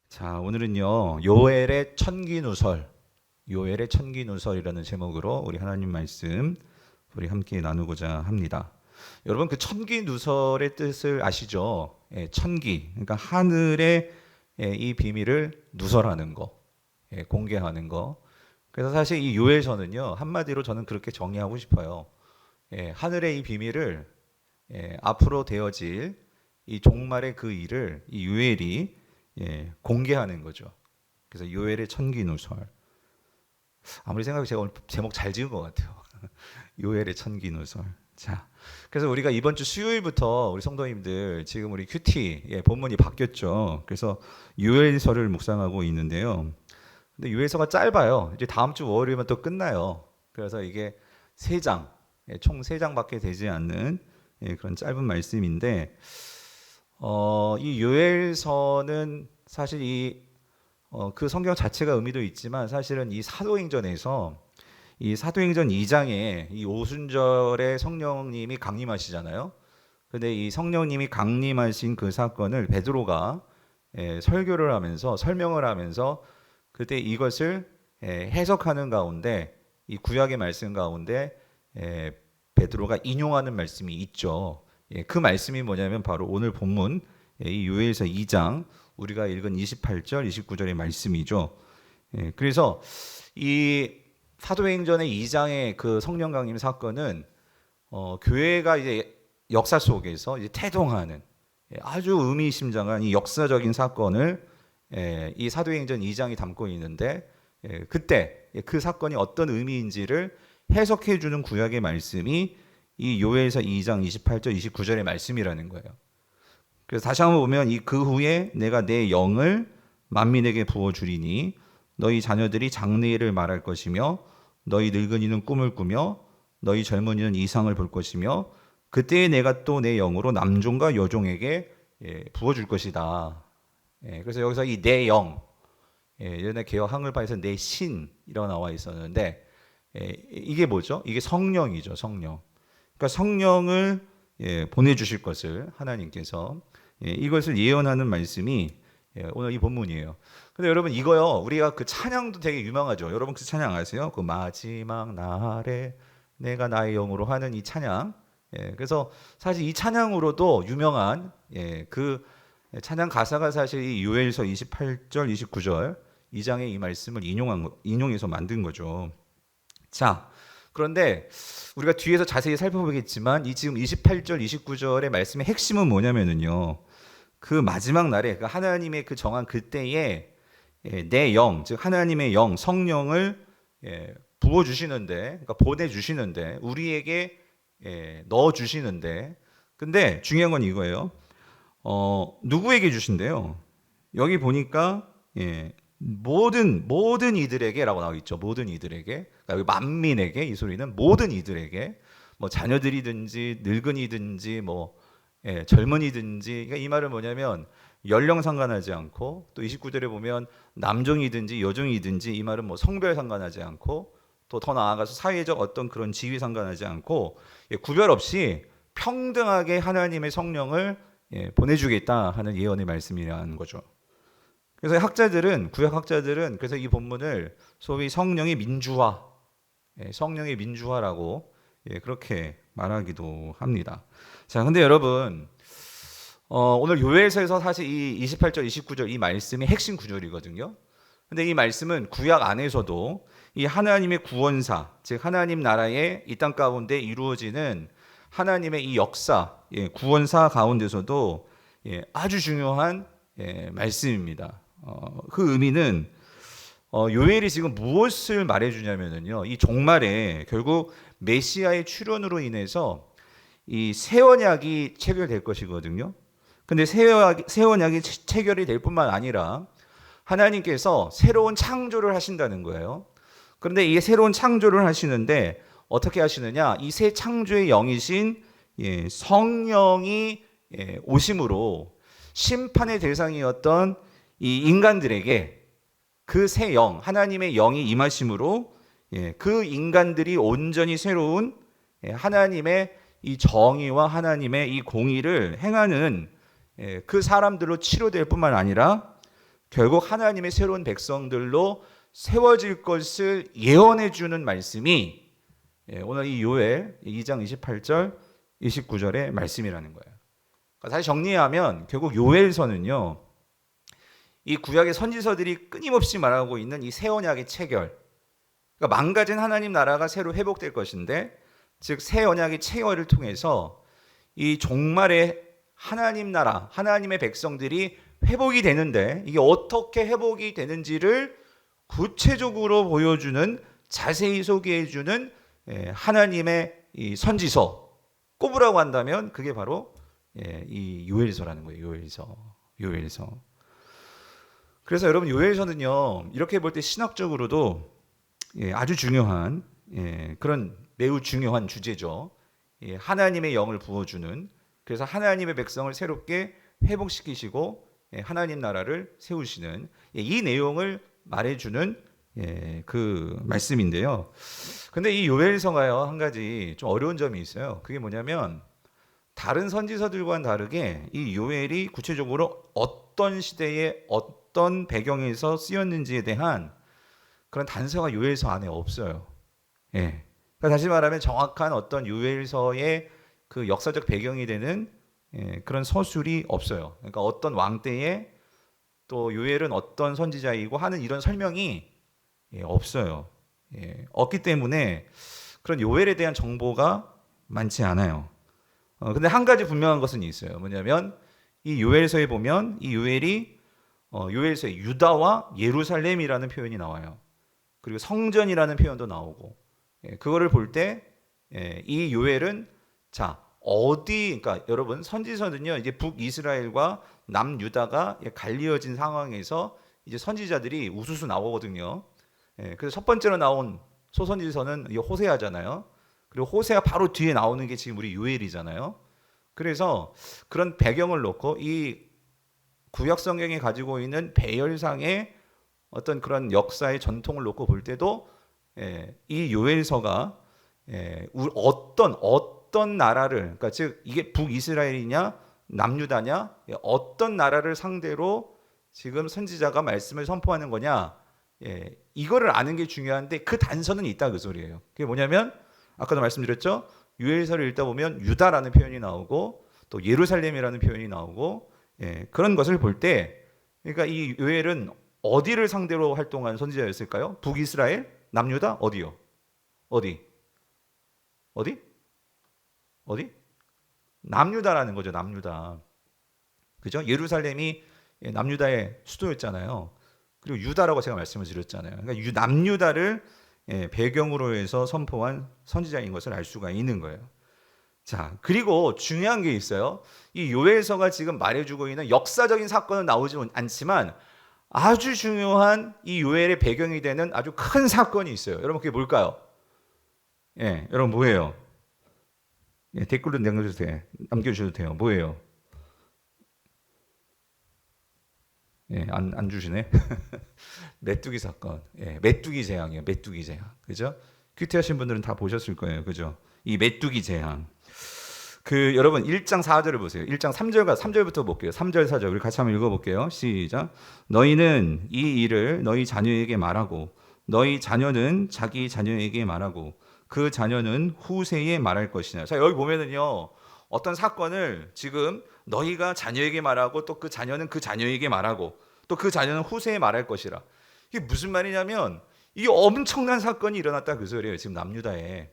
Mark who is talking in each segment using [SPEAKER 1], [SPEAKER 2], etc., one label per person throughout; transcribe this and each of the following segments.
[SPEAKER 1] 자, 오늘은요, 요엘의 천기누설, 요엘의 천기누설이라는 제목으로 우리 하나님 말씀 우리 함께 나누고자 합니다. 여러분, 그 천기누설의 뜻을 아시죠? 천기, 그러니까 하늘의 이 비밀을 누설하는 거, 공개하는 거. 그래서 사실 이 요엘서는요, 한마디로 저는 그렇게 정의하고 싶어요. 하늘의 이 비밀을 앞으로 되어질 이 종말의 그 일을 이 요엘이 공개하는 거죠. 그래서 요엘의 천기누설. 아무리 생각해도 제가 오늘 제목 잘 지은 것 같아요. 요엘의 천기누설. 자, 그래서 우리가 이번 주 수요일부터 우리 성도님들 지금 우리 큐티 본문이 바뀌었죠. 그래서 요엘서를 묵상하고 있는데요. 근데 요엘서가 짧아요. 이제 다음 주 월요일이면 또 끝나요. 그래서 이게 세 장, 총 세 장밖에 되지 않는 그런 짧은 말씀인데 이 요엘서는 사실 그 성경 자체가 의미도 있지만 사실은 이 사도행전에서 이 사도행전 2장에 이 오순절에 성령님이 강림하시잖아요. 근데 이 성령님이 강림하신 그 사건을 베드로가 설교를 하면서 설명을 하면서 그때 이것을 해석하는 가운데 이 구약의 말씀 가운데 베드로가 인용하는 말씀이 있죠. 그 말씀이 뭐냐면 바로 오늘 본문 이 요엘서 2장 우리가 읽은 28절, 29절의 말씀이죠. 그래서 이 사도행전의 2장의 그 성령 강림 사건은 교회가 이제 역사 속에서 이제 태동하는 아주 의미심장한 이 역사적인 사건을 이 사도행전 2장이 담고 있는데 그때 그 사건이 어떤 의미인지를 해석해 주는 구약의 말씀이 이 요엘서 2장 28절 29절의 말씀이라는 거예요. 그래서 다시 한번 보면 이 그 후에 내가 내 영을 만민에게 부어 주리니 너희 자녀들이 장래일을 말할 것이며 너희 늙은이는 꿈을 꾸며 너희 젊은이는 이상을 볼 것이며 그때에 내가 또 내 영으로 남종과 여종에게 부어 줄 것이다. 그래서 여기서 이 내 영, 예전에 개역 한글판에서 내 신이라고 나와 있었는데 이게 뭐죠? 이게 성령이죠, 성령. 그러니까 성령을 보내주실 것을 하나님께서 이것을 예언하는 말씀이 오늘 이 본문이에요. 근데 여러분 이거요, 우리가 그 찬양도 되게 유명하죠. 여러분 그 찬양 아세요? 그 마지막 날에 내가 나의 영으로 하는 이 찬양. 그래서 사실 이 찬양으로도 유명한 그 찬양 가사가 사실 이 요엘서 28절, 29절 2장의 이 말씀을 인용해서 만든 거죠. 자, 그런데 우리가 뒤에서 자세히 살펴보겠지만 이 지금 28절, 29절의 말씀의 핵심은 뭐냐면은요. 그 마지막 날에 그 하나님의 그 정한 그때에 내 영, 즉 하나님의 영, 성령을 부어 주시는데, 그러니까 보내 주시는데 우리에게 넣어 주시는데, 근데 중요한 건 이거예요. 누구에게 주신대요? 여기 보니까 모든 이들에게라고 나와 있죠. 모든 이들에게. 그러니까 만민에게 이 소리는 모든 이들에게 뭐 자녀들이든지 늙은이든지 뭐 젊은이든지 그러니까 이 말은 뭐냐면 연령 상관하지 않고 또 29절에 보면 남종이든지 여종이든지 이 말은 뭐 성별 상관하지 않고 또 더 나아가서 사회적 어떤 그런 지위 상관하지 않고 구별 없이 평등하게 하나님의 성령을 보내주겠다 하는 예언의 말씀이라는 거죠. 그래서 학자들은 구약 학자들은 그래서 이 본문을 소위 성령의 민주화, 성령의 민주화라고 그렇게 말하기도 합니다. 자, 근데 여러분 오늘 요엘서에서 사실 이 28절, 29절 이 말씀이 핵심 구절이거든요. 근데 이 말씀은 구약 안에서도 이 하나님의 구원사, 즉 하나님 나라의 이 땅 가운데 이루어지는 하나님의 이 역사, 구원사 가운데서도 아주 중요한 말씀입니다. 그 의미는 요엘이 지금 무엇을 말해주냐면요, 이 종말에 결국 메시아의 출현으로 인해서 이 새 언약이 체결될 것이거든요. 근데 새 언약이 체결이 될 뿐만 아니라 하나님께서 새로운 창조를 하신다는 거예요. 그런데 이 새로운 창조를 하시는데 어떻게 하시느냐? 이 새 창조의 영이신 성령이 오심으로 심판의 대상이었던 이 인간들에게 그 새 영, 하나님의 영이 임하심으로 그 인간들이 온전히 새로운 하나님의 이 정의와 하나님의 이 공의를 행하는 그 사람들로 치료될 뿐만 아니라 결국 하나님의 새로운 백성들로 세워질 것을 예언해 주는 말씀이 오늘 이 요엘 2장 28절 29절의 말씀이라는 거예요. 그러니까 다시 정리하면 결국 요엘서는요, 이 구약의 선지서들이 끊임없이 말하고 있는 이 새 언약의 체결, 그러니까 망가진 하나님 나라가 새로 회복될 것인데, 즉 새 언약의 체결을 통해서 이 종말의 하나님 나라, 하나님의 백성들이 회복이 되는데, 이게 어떻게 회복이 되는지를 구체적으로 보여주는, 자세히 소개해주는 하나님의 이 선지서, 꼽으라고 한다면 그게 바로 이 요엘서라는 거예요. 요엘서. 그래서 여러분, 요엘서는요, 이렇게 볼 때 신학적으로도 아주 중요한, 그런 매우 중요한 주제죠. 하나님의 영을 부어주는, 그래서 하나님의 백성을 새롭게 회복시키시고 하나님 나라를 세우시는 이 내용을 말해주는 그 말씀인데요. 근데 이 요엘서가요, 한 가지 좀 어려운 점이 있어요. 그게 뭐냐면, 다른 선지서들과는 다르게 이 요엘이 구체적으로 어떤 시대에 어떤 배경에서 쓰였는지에 대한 그런 단서가 요엘서 안에 없어요. 그러니까 다시 말하면 정확한 어떤 요엘서의 그 역사적 배경이 되는 그런 서술이 없어요. 그러니까 어떤 왕 때에 또 요엘은 어떤 선지자이고 하는 이런 설명이 없어요. 없기 때문에 그런 요엘에 대한 정보가 많지 않아요. 근데 한 가지 분명한 것은 있어요. 뭐냐면 이 요엘서에 보면 이 요엘이 요엘서에 유다와 예루살렘이라는 표현이 나와요. 그리고 성전이라는 표현도 나오고, 그거를 볼 때 이 요엘은 자 어디, 그러니까 여러분 선지서는요, 이제 북이스라엘과 남유다가 갈리어진 상황에서 이제 선지자들이 우수수 나오거든요. 그래서 첫 번째로 나온 소선지서는 호세아잖아요. 그리고 호세아 바로 뒤에 나오는 게 지금 우리 요엘이잖아요. 그래서 그런 배경을 놓고 이 구약 성경이 가지고 있는 배열상의 어떤 그런 역사의 전통을 놓고 볼 때도 이 요엘서가 어떤 나라를, 그러니까 즉 이게 북이스라엘이냐 남유다냐, 어떤 나라를 상대로 지금 선지자가 말씀을 선포하는 거냐, 이거를 아는 게 중요한데 그 단서는 있다, 그 소리예요. 그게 뭐냐면 아까도 말씀드렸죠. 요엘서를 읽다 보면 유다라는 표현이 나오고 또 예루살렘이라는 표현이 나오고, 그런 것을 볼 때, 그러니까 이 요엘은 어디를 상대로 활동한 선지자였을까요? 북이스라엘, 남유다, 어디요? 어디? 남유다라는 거죠. 남유다. 그죠? 예루살렘이 남유다의 수도였잖아요. 그리고 유다라고 제가 말씀을 드렸잖아요. 그러니까 남유다를 배경으로 해서 선포한 선지자인 것을 알 수가 있는 거예요. 자, 그리고 중요한 게 있어요. 이 요엘서가 지금 말해주고 있는 역사적인 사건은 나오지 않지만 아주 중요한 이 요엘의 배경이 되는 아주 큰 사건이 있어요. 여러분, 그게 뭘까요? 여러분 뭐예요? 댓글로 남겨주셔도 돼요. 뭐예요? 안 주시네. 메뚜기 사건. 메뚜기 재앙이에요. 메뚜기 재앙. 그죠? 큐티하신 분들은 다 보셨을 거예요. 그죠? 이 메뚜기 재앙. 여러분 1장 4절을 보세요. 1장 3절부터 볼게요. 3절 4절 우리 같이 한번 읽어볼게요. 시작. 너희는 이 일을 너희 자녀에게 말하고 너희 자녀는 자기 자녀에게 말하고 그 자녀는 후세에 말할 것이냐. 자, 여기 보면은요, 어떤 사건을 지금 너희가 자녀에게 말하고 또 그 자녀는 그 자녀에게 말하고 또 그 자녀는 후세에 말할 것이라. 이게 무슨 말이냐면 이게 엄청난 사건이 일어났다, 그 소리예요. 지금 남유다에.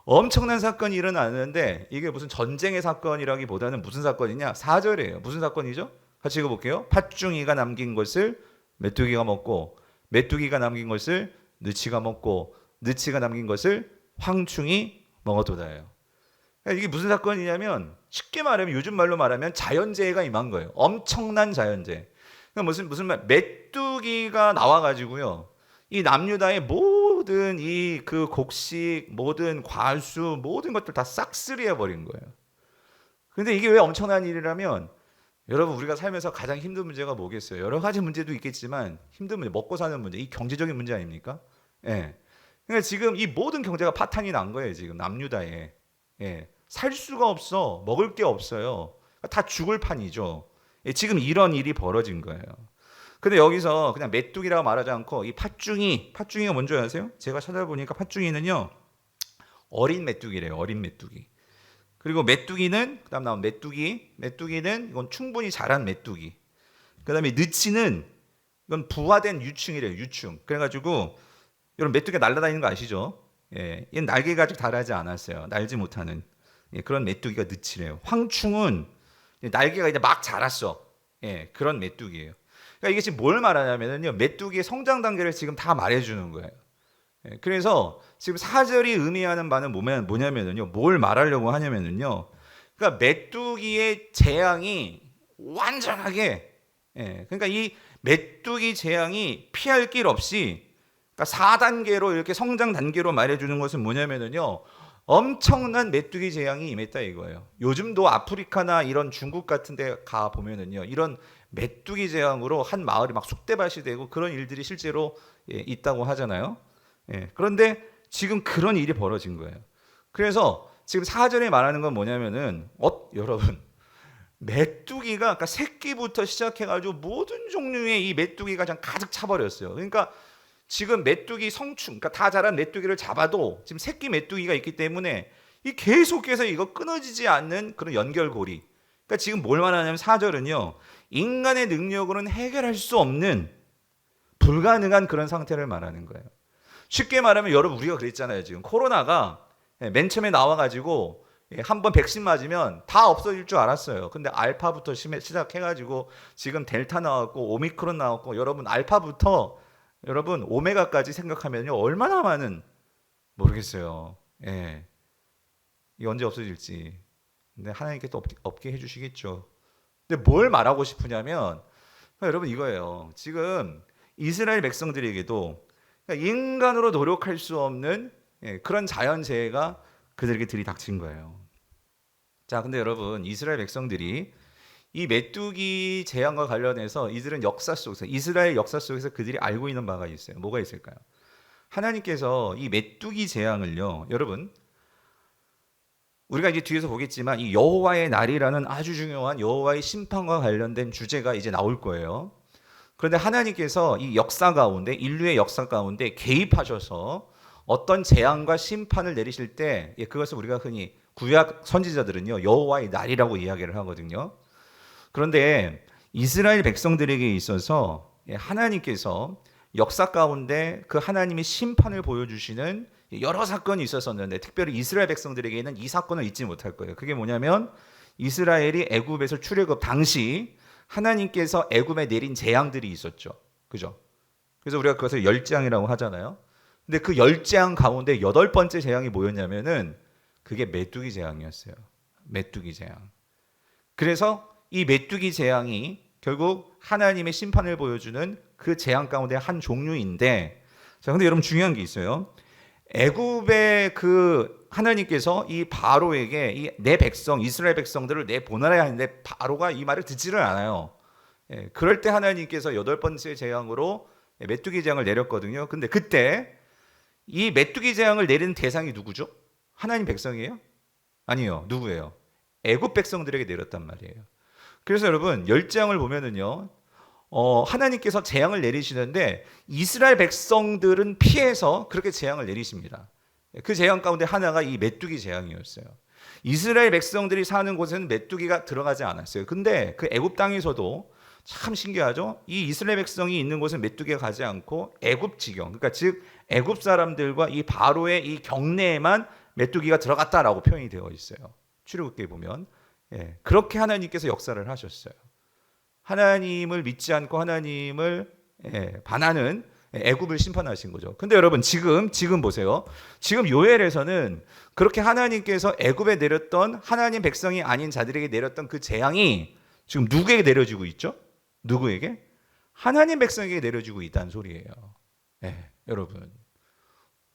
[SPEAKER 1] 엄청난 사건이 일어나는데 이게 무슨 전쟁의 사건이라기보다는 무슨 사건이냐? 4절이에요. 무슨 사건이죠? 같이 읽어볼게요. 팥중이가 남긴 것을 메뚜기가 먹고 메뚜기가 남긴 것을 느치가 먹고 느치가 남긴 것을 황충이 먹어도다예요. 이게 무슨 사건이냐면 쉽게 말하면 요즘 말로 말하면 자연재해가 임한 거예요. 엄청난 자연재해. 그러니까 무슨 말? 메뚜기가 나와가지고요. 이 남유다의 모든 이 그 곡식, 모든 과수, 모든 것들 다 싹쓸이해 버린 거예요. 근데 이게 왜 엄청난 일이라면, 여러분 우리가 살면서 가장 힘든 문제가 뭐겠어요? 여러 가지 문제도 있겠지만 힘든 문제, 먹고 사는 문제, 이 경제적인 문제 아닙니까? 그러니까 지금 이 모든 경제가 파탄이 난 거예요. 지금 남유다에. 살 수가 없어. 먹을 게 없어요. 다 죽을 판이죠. 지금 이런 일이 벌어진 거예요. 근데 여기서 그냥 메뚜기라고 말하지 않고 이 팥중이가 뭔지 아세요? 제가 찾아보니까 팥중이는요 어린 메뚜기래요. 어린 메뚜기. 그리고 메뚜기는 그다음 나온 메뚜기는 이건 충분히 자란 메뚜기. 그다음에 느치는 이건 부화된 유충이래요. 유충. 그래가지고 여러분 메뚜기가 날아다니는 거 아시죠? 예, 얘는 날개가 아직 자라지 않았어요. 날지 못하는 그런 메뚜기가 느치래요. 황충은 날개가 이제 막 자랐어. 예, 그런 메뚜기예요. 그러니까 이게 지금 뭘 말하냐면요, 메뚜기의 성장 단계를 지금 다 말해주는 거예요. 예, 그래서 지금 4절이 의미하는 바는 뭐냐면요, 뭘 말하려고 하냐면요, 그러니까 메뚜기의 재앙이 완전하게, 그러니까 이 메뚜기 재앙이 피할 길 없이, 그러니까 4단계로 이렇게 성장 단계로 말해주는 것은 뭐냐면요, 엄청난 메뚜기 재앙이 임했다 이거예요. 요즘도 아프리카나 이런 중국 같은 데 가 보면은요, 이런 메뚜기 재앙으로 한 마을이 막 쑥대밭이 되고 그런 일들이 실제로 있다고 하잖아요. 그런데 지금 그런 일이 벌어진 거예요. 그래서 지금 사전에 말하는 건 뭐냐면은 여러분 메뚜기가 그러니까 새끼부터 시작해가지고 모든 종류의 이 메뚜기가 그냥 가득 차버렸어요. 그러니까 지금 메뚜기 성충, 그러니까 다 자란 메뚜기를 잡아도 지금 새끼 메뚜기가 있기 때문에 이 계속해서 이거 끊어지지 않는 그런 연결고리. 그러니까 지금 뭘 말하냐면 4절은요, 인간의 능력으로는 해결할 수 없는 불가능한 그런 상태를 말하는 거예요. 쉽게 말하면 여러분 우리가 그랬잖아요. 지금 코로나가 맨 처음에 나와가지고 한번 백신 맞으면 다 없어질 줄 알았어요. 근데 알파부터 시작해가지고 지금 델타 나왔고 오미크론 나왔고 여러분 알파부터 여러분 오메가까지 생각하면요 얼마나 많은 모르겠어요. 예, 이 언제 없어질지. 근데 하나님께서 없게 해주시겠죠. 근데 뭘 말하고 싶으냐면 여러분 이거예요. 지금 이스라엘 백성들에게도 인간으로 노력할 수 없는 그런 자연재해가 그들에게 들이닥친 거예요. 자, 근데 여러분 이스라엘 백성들이 이 메뚜기 재앙과 관련해서 이스라엘 역사 속에서 그들이 알고 있는 바가 있어요. 뭐가 있을까요? 하나님께서 이 메뚜기 재앙을요, 여러분 우리가 이제 뒤에서 보겠지만 이 여호와의 날이라는 아주 중요한 여호와의 심판과 관련된 주제가 이제 나올 거예요. 그런데 하나님께서 이 역사 가운데, 인류의 역사 가운데 개입하셔서 어떤 재앙과 심판을 내리실 때 그것을 우리가 흔히 구약 선지자들은요 여호와의 날이라고 이야기를 하거든요. 그런데 이스라엘 백성들에게 있어서 하나님께서 역사 가운데 그 하나님의 심판을 보여주시는 여러 사건이 있었었는데 특별히 이스라엘 백성들에게는 이 사건을 잊지 못할 거예요. 그게 뭐냐면 이스라엘이 애굽에서 출애굽 당시 하나님께서 애굽에 내린 재앙들이 있었죠. 그죠? 그래서 우리가 그것을 열재앙이라고 하잖아요. 근데 그 열재앙 가운데 8번째 재앙이 뭐였냐면은 그게 메뚜기 재앙이었어요. 메뚜기 재앙. 그래서 이 메뚜기 재앙이 결국 하나님의 심판을 보여주는 그 재앙 가운데 한 종류인데, 자, 근데 여러분 중요한 게 있어요. 애굽의 그 하나님께서 이 바로에게 내 백성 이스라엘 백성들을 내보내야 하는데 바로가 이 말을 듣지를 않아요. 그럴 때 하나님께서 8번째 재앙으로 메뚜기 재앙을 내렸거든요. 근데 그때 이 메뚜기 재앙을 내리는 대상이 누구죠? 하나님 백성이에요? 아니요. 누구예요? 애굽 백성들에게 내렸단 말이에요. 그래서 여러분 열재앙을 보면은요, 하나님께서 재앙을 내리시는데 이스라엘 백성들은 피해서 그렇게 재앙을 내리십니다. 그 재앙 가운데 하나가 이 메뚜기 재앙이었어요. 이스라엘 백성들이 사는 곳에는 메뚜기가 들어가지 않았어요. 근데 그 애굽 땅에서도 참 신기하죠. 이 이스라엘 백성이 있는 곳은 메뚜기가 가지 않고 애굽 지경, 그러니까 즉 애굽 사람들과 이 바로의 이 경내에만 메뚜기가 들어갔다라고 표현이 되어 있어요. 출애굽기에 보면 그렇게 하나님께서 역사를 하셨어요. 하나님을 믿지 않고 하나님을 반하는 애굽을 심판하신 거죠. 근데 여러분 지금 보세요. 지금 요엘에서는 그렇게 하나님께서 애굽에 내렸던 하나님 백성이 아닌 자들에게 내렸던 그 재앙이 지금 누구에게 내려지고 있죠? 누구에게? 하나님 백성에게 내려지고 있다는 소리예요. 여러분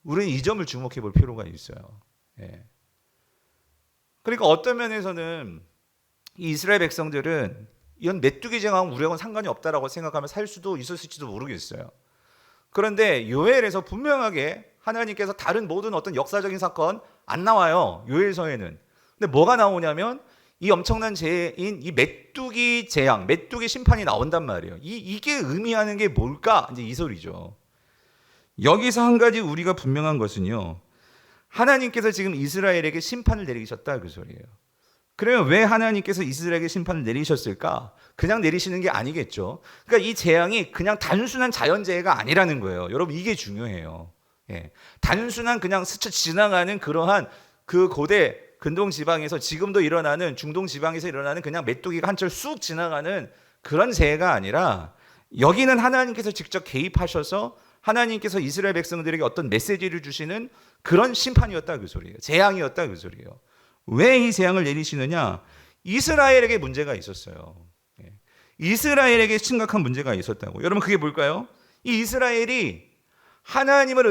[SPEAKER 1] 우리는 이 점을 주목해 볼 필요가 있어요. 그러니까 어떤 면에서는 이 이스라엘 백성들은 이런 메뚜기 재앙은 우리하고는 상관이 없다라고 생각하면 살 수도 있었을지도 모르겠어요. 그런데 요엘에서 분명하게 하나님께서 다른 모든 어떤 역사적인 사건 안 나와요. 요엘서에는. 근데 뭐가 나오냐면 이 엄청난 재해인 이 메뚜기 재앙, 메뚜기 심판이 나온단 말이에요. 이게 의미하는 게 뭘까? 이제 이 소리죠. 여기서 한 가지 우리가 분명한 것은요. 하나님께서 지금 이스라엘에게 심판을 내리셨다 그 소리예요. 그러면 왜 하나님께서 이스라엘에게 심판을 내리셨을까? 그냥 내리시는 게 아니겠죠. 그러니까 이 재앙이 그냥 단순한 자연재해가 아니라는 거예요. 여러분 이게 중요해요. 예. 단순한 그냥 스쳐 지나가는 그러한 그 고대 근동 지방에서 지금도 일어나는 중동 지방에서 일어나는 그냥 메뚜기가 한철 쑥 지나가는 그런 재해가 아니라 여기는 하나님께서 직접 개입하셔서 하나님께서 이스라엘 백성들에게 어떤 메시지를 주시는 그런 심판이었다 그 소리예요. 재앙이었다 그 소리예요. 왜 이 재앙을 내리시느냐? 이스라엘에게 문제가 있었어요. 이스라엘에게 심각한 문제가 있었다고. 여러분 그게 뭘까요? 이 이스라엘이 하나님을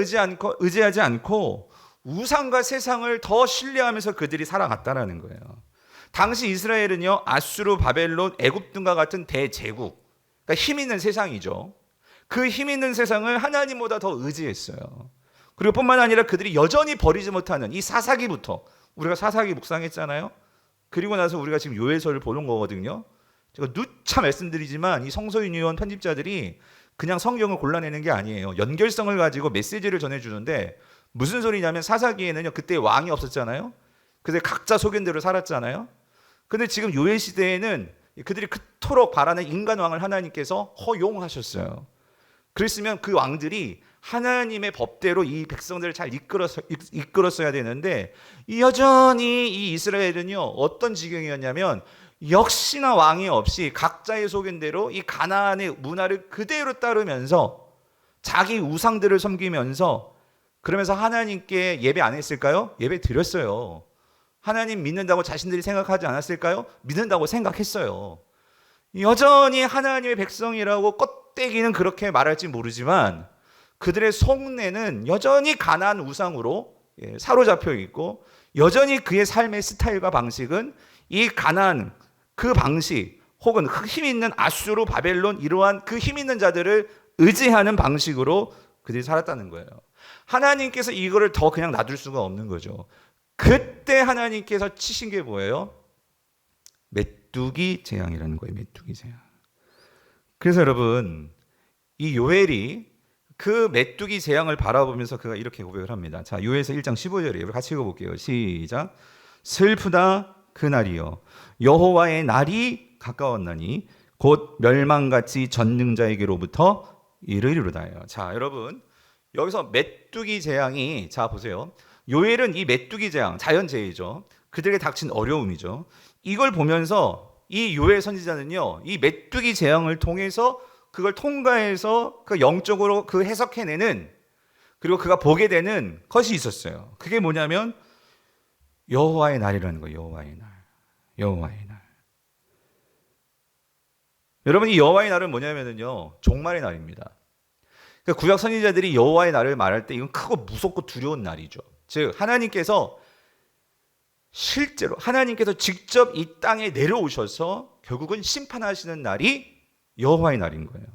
[SPEAKER 1] 의지하지 않고 우상과 세상을 더 신뢰하면서 그들이 살아갔다라는 거예요. 당시 이스라엘은요, 아수르, 바벨론, 애굽 등과 같은 대제국, 그러니까 힘 있는 세상이죠. 그 힘 있는 세상을 하나님보다 더 의지했어요. 그리고 뿐만 아니라 그들이 여전히 버리지 못하는 이 사사기부터, 우리가 사사기 묵상했잖아요. 그리고 나서 우리가 지금 요해서를 보는 거거든요. 제가 누차 말씀드리지만 이 성서윤의원 편집자들이 그냥 성경을 골라내는 게 아니에요. 연결성을 가지고 메시지를 전해주는데 무슨 소리냐면 사사기에는요, 그때 왕이 없었잖아요. 그래서 각자 소견대로 살았잖아요. 근데 지금 요해 시대에는 그들이 그토록 바라는 인간 왕을 하나님께서 허용하셨어요. 그랬으면 그 왕들이 하나님의 법대로 이 백성들을 잘 이끌었어야 되는데 여전히 이 이스라엘은요, 어떤 지경이었냐면 역시나 왕이 없이 각자의 소견대로 이 가나안의 문화를 그대로 따르면서 자기 우상들을 섬기면서 그러면서 하나님께 예배 안 했을까요? 예배 드렸어요. 하나님 믿는다고 자신들이 생각하지 않았을까요? 믿는다고 생각했어요. 여전히 하나님의 백성이라고 껍데기는 그렇게 말할지 모르지만 그들의 속내는 여전히 가나안 우상으로 사로잡혀 있고 여전히 그의 삶의 스타일과 방식은 이 가나안 그 방식 혹은 힘 있는 아수르, 바벨론 이러한 그 힘 있는 자들을 의지하는 방식으로 그들이 살았다는 거예요. 하나님께서 이거를 더 그냥 놔둘 수가 없는 거죠. 그때 하나님께서 치신 게 뭐예요? 메뚜기 재앙이라는 거예요. 메뚜기 재앙. 그래서 여러분 이 요엘이 그 메뚜기 재앙을 바라보면서 그가 이렇게 고백을 합니다. 자, 요엘서 1장 15절이에요. 같이 읽어볼게요. 시작. 슬프다 그날이여 여호와의 날이 가까웠나니 곧 멸망같이 전능자에게로부터 이르리로다요. 자, 여러분 여기서 메뚜기 재앙이 자 보세요. 요엘은 이 메뚜기 재앙 자연재해죠. 그들에게 닥친 어려움이죠. 이걸 보면서 이 요엘 선지자는요, 이 메뚜기 재앙을 통해서 그걸 통과해서 그 영적으로 그 해석해내는 그리고 그가 보게 되는 것이 있었어요. 그게 뭐냐면 여호와의 날이라는 거예요. 여호와의 날. 여호와의 날. 여러분 이 여호와의 날은 뭐냐면요, 종말의 날입니다. 그러니까 구약 선지자들이 여호와의 날을 말할 때 이건 크고 무섭고 두려운 날이죠. 즉 하나님께서 실제로 하나님께서 직접 이 땅에 내려오셔서 결국은 심판하시는 날이 여호와의 날인 거예요.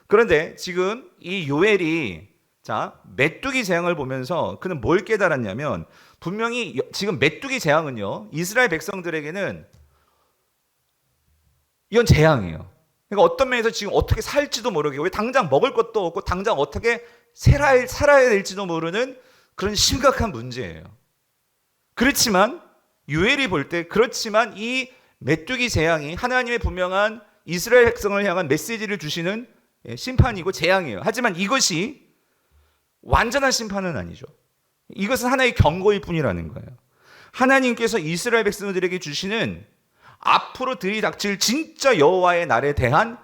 [SPEAKER 1] 그런데 지금 이 요엘이 자 메뚜기 재앙을 보면서 그는 뭘 깨달았냐면 분명히 지금 메뚜기 재앙은요 이스라엘 백성들에게는 이건 재앙이에요. 그러니까 어떤 면에서 지금 어떻게 살지도 모르게 왜 당장 먹을 것도 없고 당장 어떻게 살아야 될지도 모르는 그런 심각한 문제예요. 그렇지만 요엘이 볼 때 그렇지만 이 메뚜기 재앙이 하나님의 분명한 이스라엘 백성을 향한 메시지를 주시는 심판이고 재앙이에요. 하지만 이것이 완전한 심판은 아니죠. 이것은 하나의 경고일 뿐이라는 거예요. 하나님께서 이스라엘 백성들에게 주시는 앞으로 들이닥칠 진짜 여호와의 날에 대한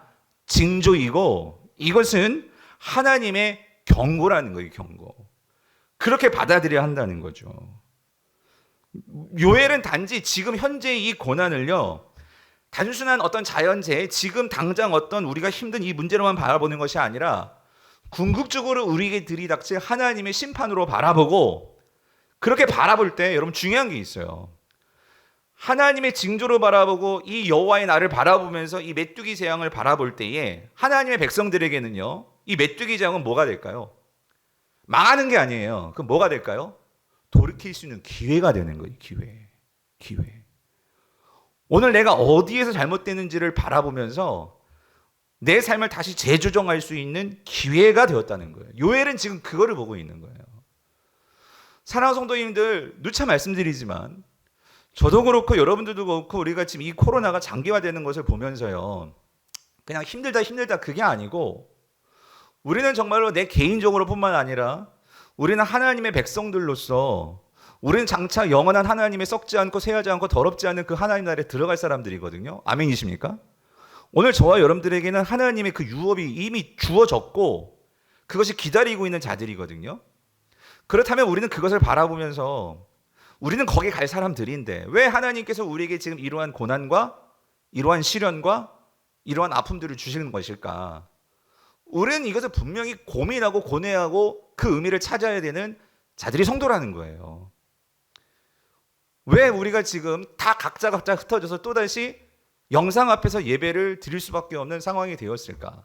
[SPEAKER 1] 징조이고 이것은 하나님의 경고라는 거예요. 경고. 그렇게 받아들여야 한다는 거죠. 요엘은 단지 지금 현재 이 고난을요 단순한 어떤 자연재해 지금 당장 어떤 우리가 힘든 이 문제로만 바라보는 것이 아니라 궁극적으로 우리에게 들이닥칠 하나님의 심판으로 바라보고 그렇게 바라볼 때 여러분 중요한 게 있어요. 하나님의 징조로 바라보고 이 여호와의 날을 바라보면서 이 메뚜기 재앙을 바라볼 때에 하나님의 백성들에게는요 이 메뚜기 재앙은 뭐가 될까요? 망하는 게 아니에요. 그럼 뭐가 될까요? 돌이킬 수 있는 기회가 되는 거예요. 기회. 오늘 내가 어디에서 잘못되는지를 바라보면서 내 삶을 다시 재조정할 수 있는 기회가 되었다는 거예요. 요엘은 지금 그거를 보고 있는 거예요. 사랑하는 성도님들, 누차 말씀드리지만 저도 그렇고 여러분들도 그렇고 우리가 지금 이 코로나가 장기화되는 것을 보면서요, 그냥 힘들다 그게 아니고 우리는 정말로 내 개인적으로 뿐만 아니라 우리는 하나님의 백성들로서 우리는 장차 영원한 하나님의 썩지 않고 새하지 않고 더럽지 않은 그 하나님 나라에 들어갈 사람들이거든요. 아멘이십니까? 오늘 저와 여러분들에게는 하나님의 그 유업이 이미 주어졌고 그것이 기다리고 있는 자들이거든요. 그렇다면 우리는 그것을 바라보면서 우리는 거기 갈 사람들인데 왜 하나님께서 우리에게 지금 이러한 고난과 이러한 시련과 이러한 아픔들을 주시는 것일까? 우리는 이것을 분명히 고민하고 고뇌하고 그 의미를 찾아야 되는 자들이 성도라는 거예요. 왜 우리가 지금 다 각자 흩어져서 또다시 영상 앞에서 예배를 드릴 수밖에 없는 상황이 되었을까?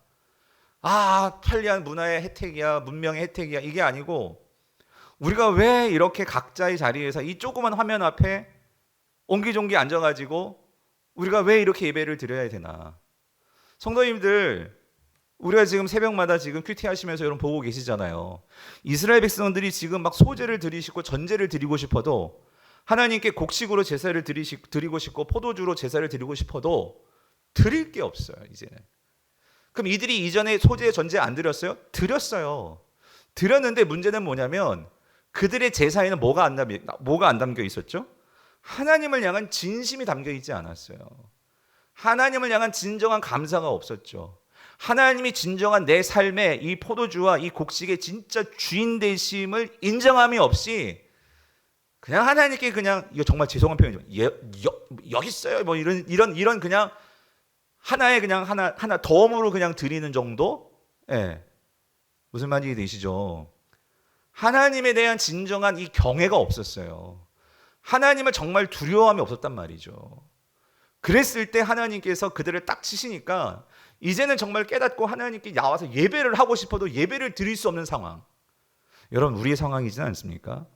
[SPEAKER 1] 편리한 문화의 혜택이야, 문명의 혜택이야, 이게 아니고 우리가 왜 이렇게 각자의 자리에서 이 조그만 화면 앞에 옹기종기 앉아가지고 우리가 왜 이렇게 예배를 드려야 되나? 성도님들, 우리가 지금 새벽마다 지금 큐티 하시면서 여러분 보고 계시잖아요. 이스라엘 백성들이 지금 막 소제를 드리시고 전제를 드리고 싶어도 하나님께 곡식으로 제사를 드리고 싶고 포도주로 제사를 드리고 싶어도 드릴 게 없어요, 이제는. 그럼 이들이 이전에 소제 전제 안 드렸어요? 드렸어요. 드렸는데 문제는 뭐냐면 그들의 제사에는 뭐가 안 담겨 있었죠? 하나님을 향한 진심이 담겨 있지 않았어요. 하나님을 향한 진정한 감사가 없었죠. 하나님이 진정한 내 삶의 이 포도주와 이 곡식의 진짜 주인 되심을 인정함이 없이 그냥 하나님께 그냥, 이거 정말 죄송한 표현이죠. 여기 있어요. 뭐 이런 그냥 하나의 그냥 하나 덤으로 그냥 드리는 정도? 예. 무슨 말인지 되시죠? 하나님에 대한 진정한 이 경외가 없었어요. 하나님을 정말 두려워함이 없었단 말이죠. 그랬을 때 하나님께서 그들을 딱 치시니까 이제는 정말 깨닫고 하나님께 나와서 예배를 하고 싶어도 예배를 드릴 수 없는 상황. 여러분, 우리의 상황이지는 않습니까?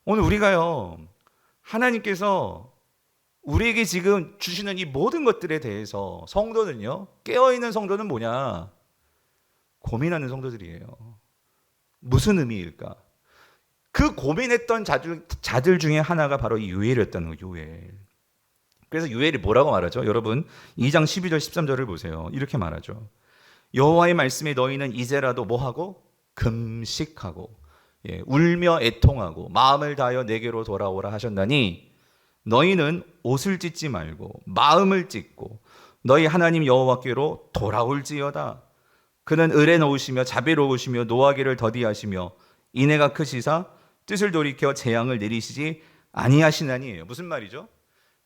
[SPEAKER 1] 오늘 우리가요, 하나님께서 우리에게 지금 주시는 이 모든 것들에 대해서 성도는요, 깨어있는 성도는 뭐냐? 고민하는 성도들이에요. 무슨 의미일까? 그 고민했던 자들 중에 하나가 바로 이 요엘이었다는 거예요. 요엘. 그래서 요엘이 뭐라고 말하죠? 여러분 2장 12절 13절을 보세요. 이렇게 말하죠. 여호와의 말씀에 너희는 이제라도 뭐하고? 금식하고 울며 애통하고 마음을 다하여 내게로 돌아오라 하셨나니 너희는 옷을 찢지 말고 마음을 찢고 너희 하나님 여호와께로 돌아올지어다. 그는 을에 놓으시며 자비로우시며 노하기를 더디하시며 인애가 크시사 뜻을 돌이켜 재앙을 내리시지 아니하시나니예요. 무슨 말이죠?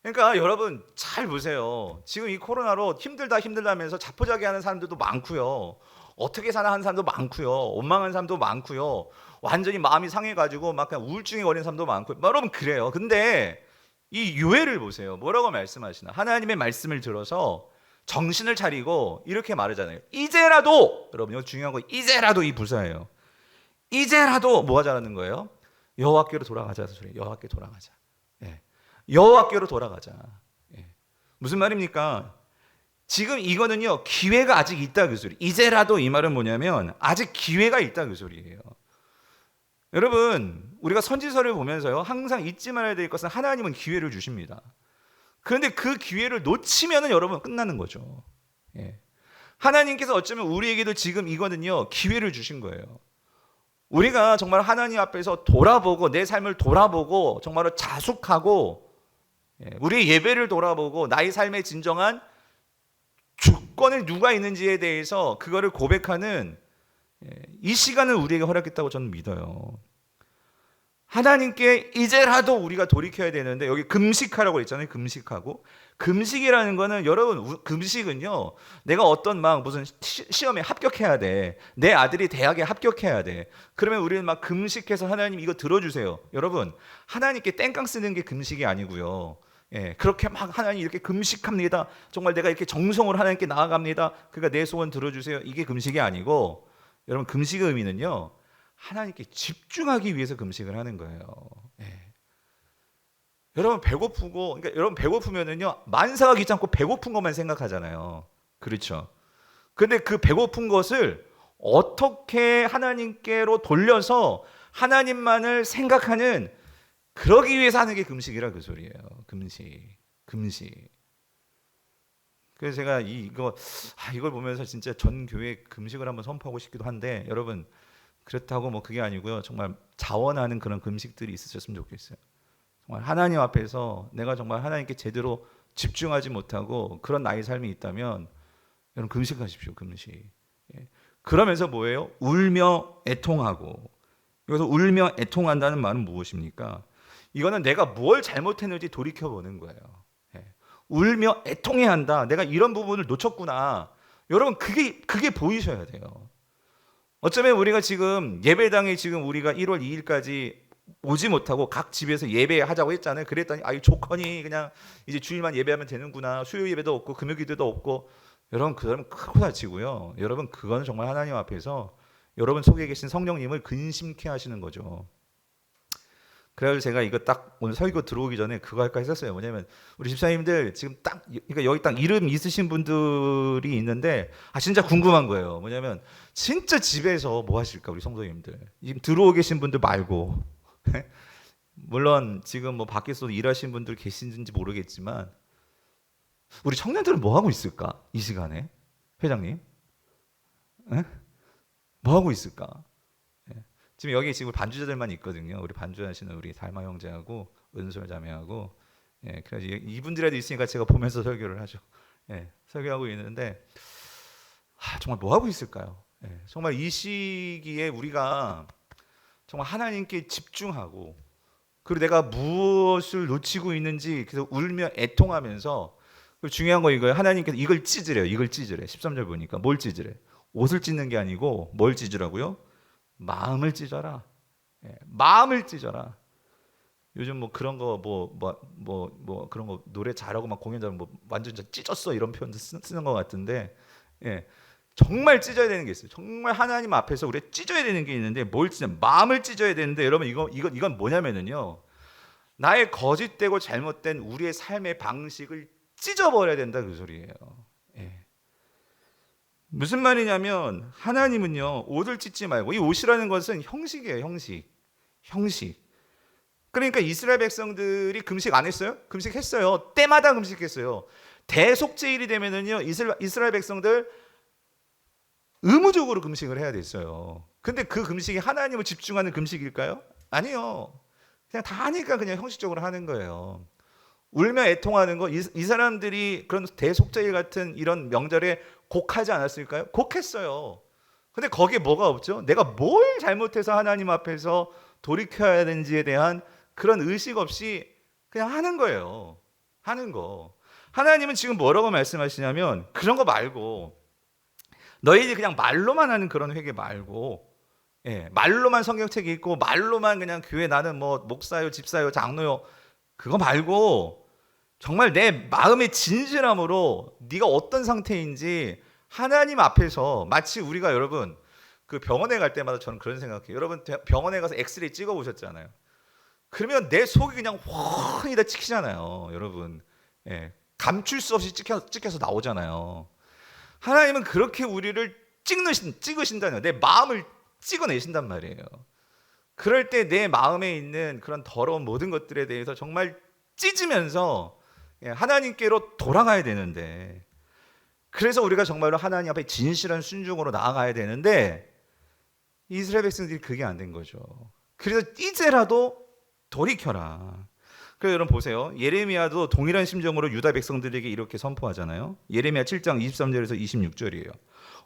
[SPEAKER 1] 그러니까 여러분 잘 보세요. 지금 이 코로나로 힘들다면서 자포자기하는 사람들도 많고요. 어떻게 사나 하는 사람도 많고요. 원망하는 사람도 많고요. 완전히 마음이 상해가지고 막 그냥 우울증에 걸린 사람도 많고요. 여러분 그래요. 근데 이 요엘을 보세요. 뭐라고 말씀하시나? 하나님의 말씀을 들어서 정신을 차리고 이렇게 말하잖아요. 이제라도, 여러분 이거 중요한 거, 이제라도 이 부사예요. 이제라도 뭐 하자는 거예요? 여호와께로 돌아가자 소리. 여호와께 돌아가자. 예. 여호와께로 돌아가자. 예. 무슨 말입니까? 지금 이거는요, 기회가 아직 있다 그 소리. 이제라도 이 말은 뭐냐면 아직 기회가 있다 그 소리예요. 여러분, 우리가 선지서를 보면서요, 항상 잊지 말아야 될 것은 하나님은 기회를 주십니다. 그런데 그 기회를 놓치면은 여러분 끝나는 거죠. 예. 하나님께서 어쩌면 우리에게도 지금 이거는요, 기회를 주신 거예요. 우리가 정말 하나님 앞에서 돌아보고 내 삶을 돌아보고 정말로 자숙하고 우리의 예배를 돌아보고 나의 삶의 진정한 주권을 누가 있는지에 대해서 그거를 고백하는 이 시간을 우리에게 허락했다고 저는 믿어요. 하나님께 이제라도 우리가 돌이켜야 되는데 여기 금식하라고 했잖아요. 금식하고 금식이라는 거는 여러분 금식은요 내가 어떤 막 무슨 시험에 합격해야 돼. 내 아들이 대학에 합격해야 돼. 그러면 우리는 막 금식해서 하나님 이거 들어주세요. 여러분 하나님께 땡깡 쓰는 게 금식이 아니고요. 예, 그렇게 막 하나님 이렇게 금식합니다. 정말 내가 이렇게 정성으로 하나님께 나아갑니다. 그러니까 내 소원 들어주세요. 이게 금식이 아니고 여러분 금식의 의미는요 하나님께 집중하기 위해서 금식을 하는 거예요. 예. 여러분 배고프고, 그러니까 여러분 배고프면은요 만사가 귀찮고 배고픈 것만 생각하잖아요. 그렇죠? 근데 그 배고픈 것을 어떻게 하나님께로 돌려서 하나님만을 생각하는, 그러기 위해서 하는 게 금식이라 그 소리예요. 금식. 그래서 제가 이걸 보면서 진짜 전 교회 금식을 한번 선포하고 싶기도 한데, 여러분 그렇다고 뭐 그게 아니고요. 정말 자원하는 그런 금식들이 있으셨으면 좋겠어요. 정말 하나님 앞에서 내가 정말 하나님께 제대로 집중하지 못하고 그런 나의 삶이 있다면 여러분 금식하십시오. 금식. 예. 그러면서 뭐예요? 울며 애통하고. 여기서 울며 애통한다는 말은 무엇입니까? 이거는 내가 뭘 잘못했는지 돌이켜보는 거예요. 예. 울며 애통해야 한다. 내가 이런 부분을 놓쳤구나. 여러분 그게 보이셔야 돼요. 어쩌면 우리가 지금 예배당에 지금 우리가 1월 2일까지 오지 못하고 각 집에서 예배하자고 했잖아요. 그랬더니 이 조건이 그냥 이제 주일만 예배하면 되는구나. 수요 예배도 없고 금요 기도도 없고. 여러분 그러면 크고 다치고요. 여러분 그거는 정말 하나님 앞에서 여러분 속에 계신 성령님을 근심케 하시는 거죠. 그래서 제가 이거 딱 오늘 설교 들어오기 전에 그거 할까 했었어요. 뭐냐면 우리 집사님들 지금 딱 그러니까 여기 딱 이름 있으신 분들이 있는데 진짜 궁금한 거예요. 뭐냐면 진짜 집에서 뭐 하실까 우리 성도님들. 지금 들어오 계신 분들 말고 물론 지금 뭐 밖에서 일하시는 분들 계신지 모르겠지만 우리 청년들은 뭐 하고 있을까? 이 시간에 회장님, 에? 뭐 하고 있을까? 예. 지금 여기 지금 반주자들만 있거든요. 우리 반주하시는 우리 달마 형제하고 은솔 자매하고, 예, 그래서 이분들이라도 있으니까 제가 보면서 설교를 하죠. 예, 설교하고 있는데 정말 뭐 하고 있을까요? 예, 정말 이 시기에 우리가 정말 하나님께 집중하고, 그리고 내가 무엇을 놓치고 있는지 그래서 울며 애통하면서, 그리고 중요한 거 이거예요. 하나님께서 이걸 찢으래요. 이걸 찢으래. 13절 보니까 뭘 찢으래? 옷을 찢는 게 아니고 뭘 찢으라고요? 마음을 찢어라. 예, 마음을 찢어라. 요즘 뭐 그런 거 그런 거 노래 잘하고 막 공연 잘하면 뭐 완전 찢었어 이런 표현도 쓰는 것 같은데, 예, 정말 찢어야 되는 게 있어요. 정말 하나님 앞에서 우리 찢어야 되는 게 있는데 뭘 찢냐? 마음을 찢어야 되는데, 여러분 이건 뭐냐면은요. 나의 거짓되고 잘못된 우리의 삶의 방식을 찢어버려야 된다 그 소리예요. 예. 무슨 말이냐면 하나님은요 옷을 찢지 말고, 이 옷이라는 것은 형식이에요. 형식. 그러니까 이스라엘 백성들이 금식 안 했어요? 금식했어요. 때마다 금식했어요. 대속제일이 되면은요 이스라엘 백성들 의무적으로 금식을 해야 됐어요. 근데 그 금식이 하나님을 집중하는 금식일까요? 아니요. 그냥 다 하니까 그냥 형식적으로 하는 거예요. 울며 애통하는 거, 이 사람들이 그런 대속제일 같은 이런 명절에 곡하지 않았을까요? 곡했어요. 근데 거기에 뭐가 없죠? 내가 뭘 잘못해서 하나님 앞에서 돌이켜야 되는지에 대한 그런 의식 없이 그냥 하는 거예요. 하는 거. 하나님은 지금 뭐라고 말씀하시냐면 그런 거 말고, 너희들이 그냥 말로만 하는 그런 회개 말고, 예, 말로만 성경책 읽고 말로만 그냥 교회 나는 뭐 목사요, 집사요, 장로요, 그거 말고 정말 내 마음의 진실함으로 네가 어떤 상태인지 하나님 앞에서, 마치 우리가 여러분 그 병원에 갈 때마다 저는 그런 생각해요. 여러분 병원에 가서 엑스레이 찍어 보셨잖아요. 그러면 내 속이 그냥 훤히 다 찍히잖아요. 여러분, 예, 감출 수 없이 찍혀서 나오잖아요. 하나님은 그렇게 우리를 찍으신다는, 내 마음을 찍어내신단 말이에요. 그럴 때 내 마음에 있는 그런 더러운 모든 것들에 대해서 정말 찢으면서 하나님께로 돌아가야 되는데, 그래서 우리가 정말로 하나님 앞에 진실한 순종으로 나아가야 되는데 이스라엘 백성들이 그게 안 된 거죠. 그래서 이제라도 돌이켜라. 그래서 여러분 보세요. 예레미야도 동일한 심정으로 유다 백성들에게 이렇게 선포하잖아요. 예레미야 7장 23절에서 26절이에요.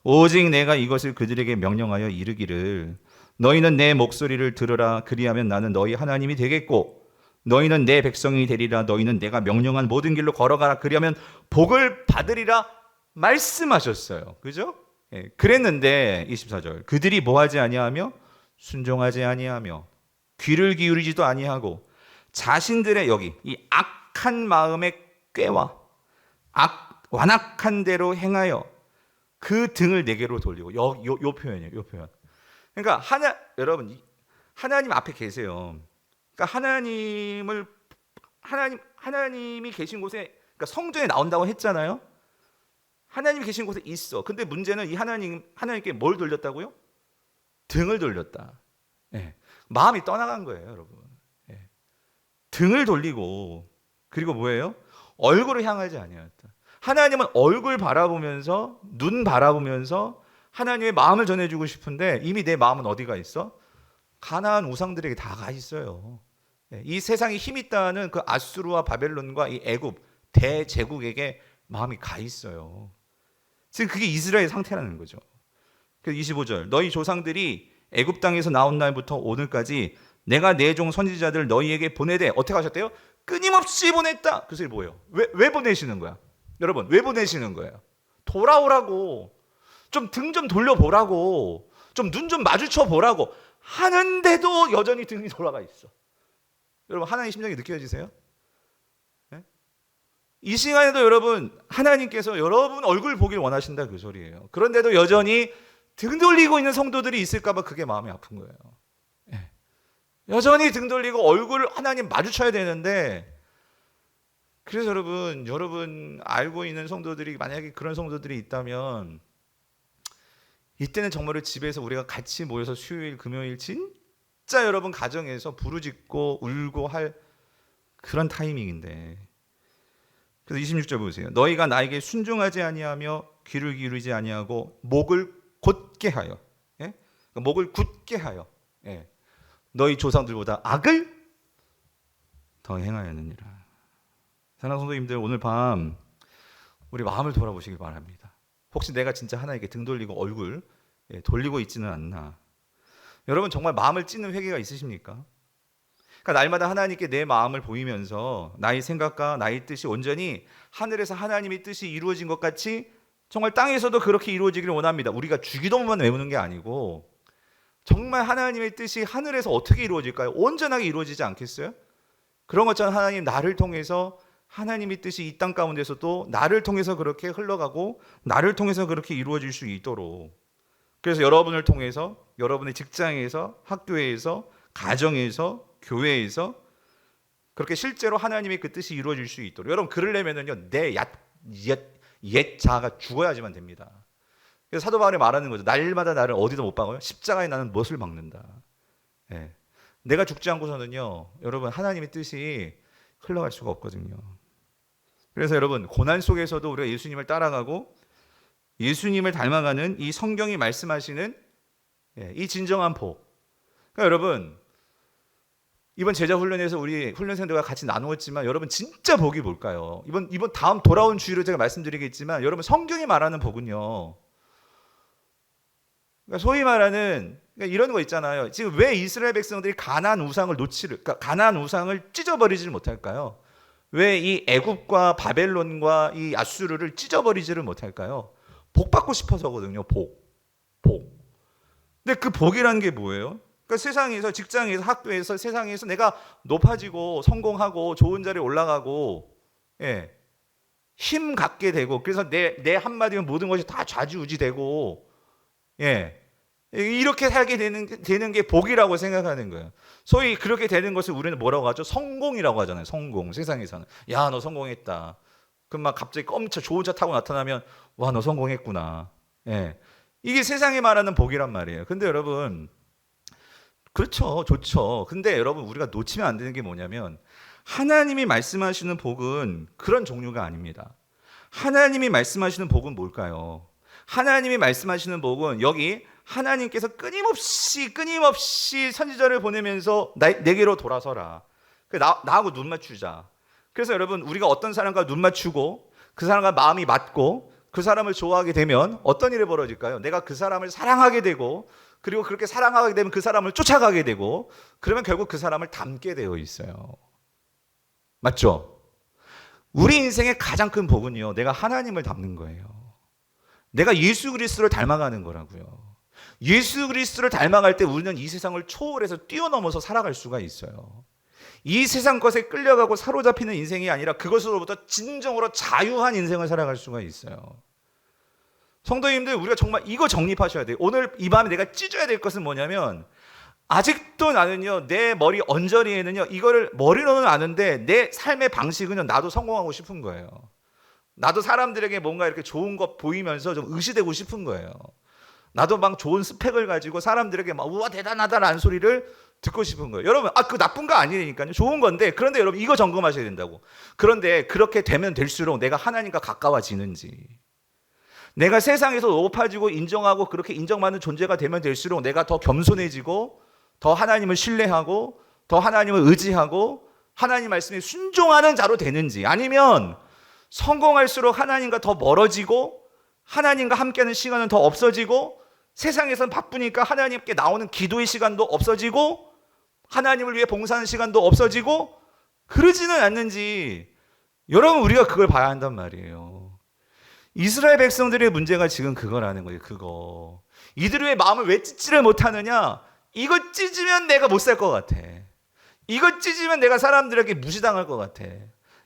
[SPEAKER 1] 오직 내가 이것을 그들에게 명령하여 이르기를, 너희는 내 목소리를 들으라. 그리하면 나는 너희 하나님이 되겠고 너희는 내 백성이 되리라. 너희는 내가 명령한 모든 길로 걸어가라. 그리하면 복을 받으리라 말씀하셨어요. 그죠? 예, 그랬는데 24절, 그들이 뭐하지 아니하며 순종하지 아니하며 귀를 기울이지도 아니하고 자신들의 여기 이 악한 마음의 꾀와 완악한 대로 행하여 그 등을 내게로 돌리고, 요 표현이에요. 요 표현. 그러니까 여러분 하나님 앞에 계세요. 그러니까 하나님을 하나님이 계신 곳에, 그러니까 성전에 나온다고 했잖아요. 하나님이 계신 곳에 있어. 근데 문제는 이 하나님께 뭘 돌렸다고요? 등을 돌렸다. 예. 마음이 떠나간 거예요, 여러분. 예. 등을 돌리고, 그리고 뭐예요? 얼굴을 향하지 아니하였다. 하나님은 얼굴 바라보면서, 눈 바라보면서 하나님의 마음을 전해주고 싶은데 이미 내 마음은 어디가 있어? 가나안 우상들에게 다 가 있어요. 예. 이 세상에 힘 있다는 그 아수르와 바벨론과 이 애굽 대제국에게 마음이 가 있어요. 지금 그게 이스라엘 상태라는 거죠. 그래서 25절, 너희 조상들이 애굽 땅에서 나온 날부터 오늘까지 내가 내 종 선지자들 너희에게 보내되, 어떻게 하셨대요? 끊임없이 보냈다. 그 소리 뭐예요? 왜 보내시는 거야? 여러분, 왜 보내시는 거예요? 돌아오라고, 좀 등 좀 돌려보라고, 좀 눈 좀 마주쳐 보라고 하는데도 여전히 등이 돌아가 있어. 여러분, 하나님 심정이 느껴지세요? 네? 이 시간에도 여러분, 하나님께서 여러분 얼굴 보길 원하신다, 그 소리예요. 그런데도 여전히 등 돌리고 있는 성도들이 있을까 봐 그게 마음이 아픈 거예요. 네. 여전히 등 돌리고 얼굴을 하나님 마주쳐야 되는데, 그래서 여러분 알고 있는 성도들이, 만약에 그런 성도들이 있다면 이때는 정말로 집에서 우리가 같이 모여서 수요일 금요일 진짜 여러분 가정에서 부르짖고 울고 할 그런 타이밍인데, 그래서 26절 보세요. 너희가 나에게 순종하지 아니하며 귀를 기울이지 아니하고 목을 곧게 하여, 예? 목을 굳게 하여, 예. 너희 조상들보다 악을 더 행하였느니라. 사랑하는 성도님들, 오늘 밤 우리 마음을 돌아보시길 바랍니다. 혹시 내가 진짜 하나님께 등 돌리고 얼굴 돌리고 있지는 않나? 여러분, 정말 마음을 찢는 회개가 있으십니까? 그러니까 날마다 하나님께 내 마음을 보이면서 나의 생각과 나의 뜻이 온전히 하늘에서 하나님의 뜻이 이루어진 것 같이 정말 땅에서도 그렇게 이루어지기를 원합니다. 우리가 주기도문만 외우는 게 아니고 정말 하나님의 뜻이 하늘에서 어떻게 이루어질까요? 온전하게 이루어지지 않겠어요? 그런 것처럼 하나님, 나를 통해서 하나님의 뜻이 이 땅 가운데서도 나를 통해서 그렇게 흘러가고 나를 통해서 그렇게 이루어질 수 있도록, 그래서 여러분을 통해서 여러분의 직장에서, 학교에서, 가정에서, 교회에서 그렇게 실제로 하나님의 그 뜻이 이루어질 수 있도록, 여러분 그러려면은요, 내 옛 자아가 죽어야지만 됩니다. 그래서 사도 바울이 말하는 거죠. 날마다 나를 어디도 못 박아요? 십자가에 나는 못을 박는다. 예. 내가 죽지 않고서는요, 여러분 하나님의 뜻이 흘러갈 수가 없거든요. 그래서 여러분, 고난 속에서도 우리가 예수님을 따라가고 예수님을 닮아가는 이 성경이 말씀하시는 이 진정한 복. 그러니까 여러분, 이번 제자 훈련에서 우리 훈련생들과 같이 나누었지만, 여러분 진짜 복이 뭘까요? 이번 다음 돌아온 주일로 제가 말씀드리겠지만, 여러분 성경이 말하는 복은요, 그러니까 소위 말하는, 그러니까 이런 거 있잖아요. 지금 왜 이스라엘 백성들이 가나안 우상을 그러니까 가나안 우상을 찢어버리지를 못할까요? 왜 이 애굽과 바벨론과 이 아수르를 찢어버리지를 못할까요? 복 받고 싶어서거든요. 복. 근데 그 복이라는 게 뭐예요? 그러니까 세상에서, 직장에서, 학교에서, 세상에서 내가 높아지고 성공하고 좋은 자리에 올라가고, 예, 힘 갖게 되고, 그래서 내 한마디면 모든 것이 다 좌지우지되고, 예, 이렇게 살게 되는 게 복이라고 생각하는 거예요. 소위 그렇게 되는 것을 우리는 뭐라고 하죠? 성공이라고 하잖아요. 성공. 세상에서는 야, 너 성공했다. 그럼 막 갑자기 엄청 좋은 차 타고 나타나면 와, 너 성공했구나. 예, 이게 세상에 말하는 복이란 말이에요. 근데 여러분, 그렇죠, 좋죠. 근데 여러분, 우리가 놓치면 안 되는 게 뭐냐면, 하나님이 말씀하시는 복은 그런 종류가 아닙니다. 하나님이 말씀하시는 복은 뭘까요? 하나님이 말씀하시는 복은, 여기 하나님께서 끊임없이 선지자를 보내면서 내게로 돌아서라. 나하고 눈 맞추자. 그래서 여러분, 우리가 어떤 사람과 눈 맞추고 그 사람과 마음이 맞고 그 사람을 좋아하게 되면 어떤 일이 벌어질까요? 내가 그 사람을 사랑하게 되고, 그리고 그렇게 사랑하게 되면 그 사람을 쫓아가게 되고, 그러면 결국 그 사람을 닮게 되어 있어요. 맞죠? 우리 인생의 가장 큰 복은요, 내가 하나님을 닮는 거예요. 내가 예수 그리스도를 닮아가는 거라고요. 예수 그리스도를 닮아갈 때 우리는 이 세상을 초월해서 뛰어넘어서 살아갈 수가 있어요. 이 세상 것에 끌려가고 사로잡히는 인생이 아니라 그것으로부터 진정으로 자유한 인생을 살아갈 수가 있어요. 성도님들, 우리가 정말 이거 정립하셔야 돼요. 오늘 이 밤에 내가 찢어야 될 것은 뭐냐면, 아직도 나는요, 내 머리 언저리에는요, 이거를 머리로는 아는데 내 삶의 방식은요, 나도 성공하고 싶은 거예요. 나도 사람들에게 뭔가 이렇게 좋은 것 보이면서 좀 의시되고 싶은 거예요. 나도 막 좋은 스펙을 가지고 사람들에게 막 우와 대단하다라는 소리를 듣고 싶은 거예요. 여러분, 그거 나쁜 거 아니니까요. 좋은 건데, 그런데 여러분 이거 점검하셔야 된다고. 그런데 그렇게 되면 될수록 내가 하나님과 가까워지는지, 내가 세상에서 높아지고 인정하고 그렇게 인정받는 존재가 되면 될수록 내가 더 겸손해지고 더 하나님을 신뢰하고 더 하나님을 의지하고 하나님 말씀에 순종하는 자로 되는지, 아니면 성공할수록 하나님과 더 멀어지고 하나님과 함께하는 시간은 더 없어지고 세상에선 바쁘니까 하나님께 나오는 기도의 시간도 없어지고 하나님을 위해 봉사하는 시간도 없어지고 그러지는 않는지, 여러분 우리가 그걸 봐야 한단 말이에요. 이스라엘 백성들의 문제가 지금 그거라는 거예요. 그거. 이들의 마음을 왜 찢지를 못하느냐? 이거 찢으면 내가 못 살 것 같아. 이거 찢으면 내가 사람들에게 무시당할 것 같아.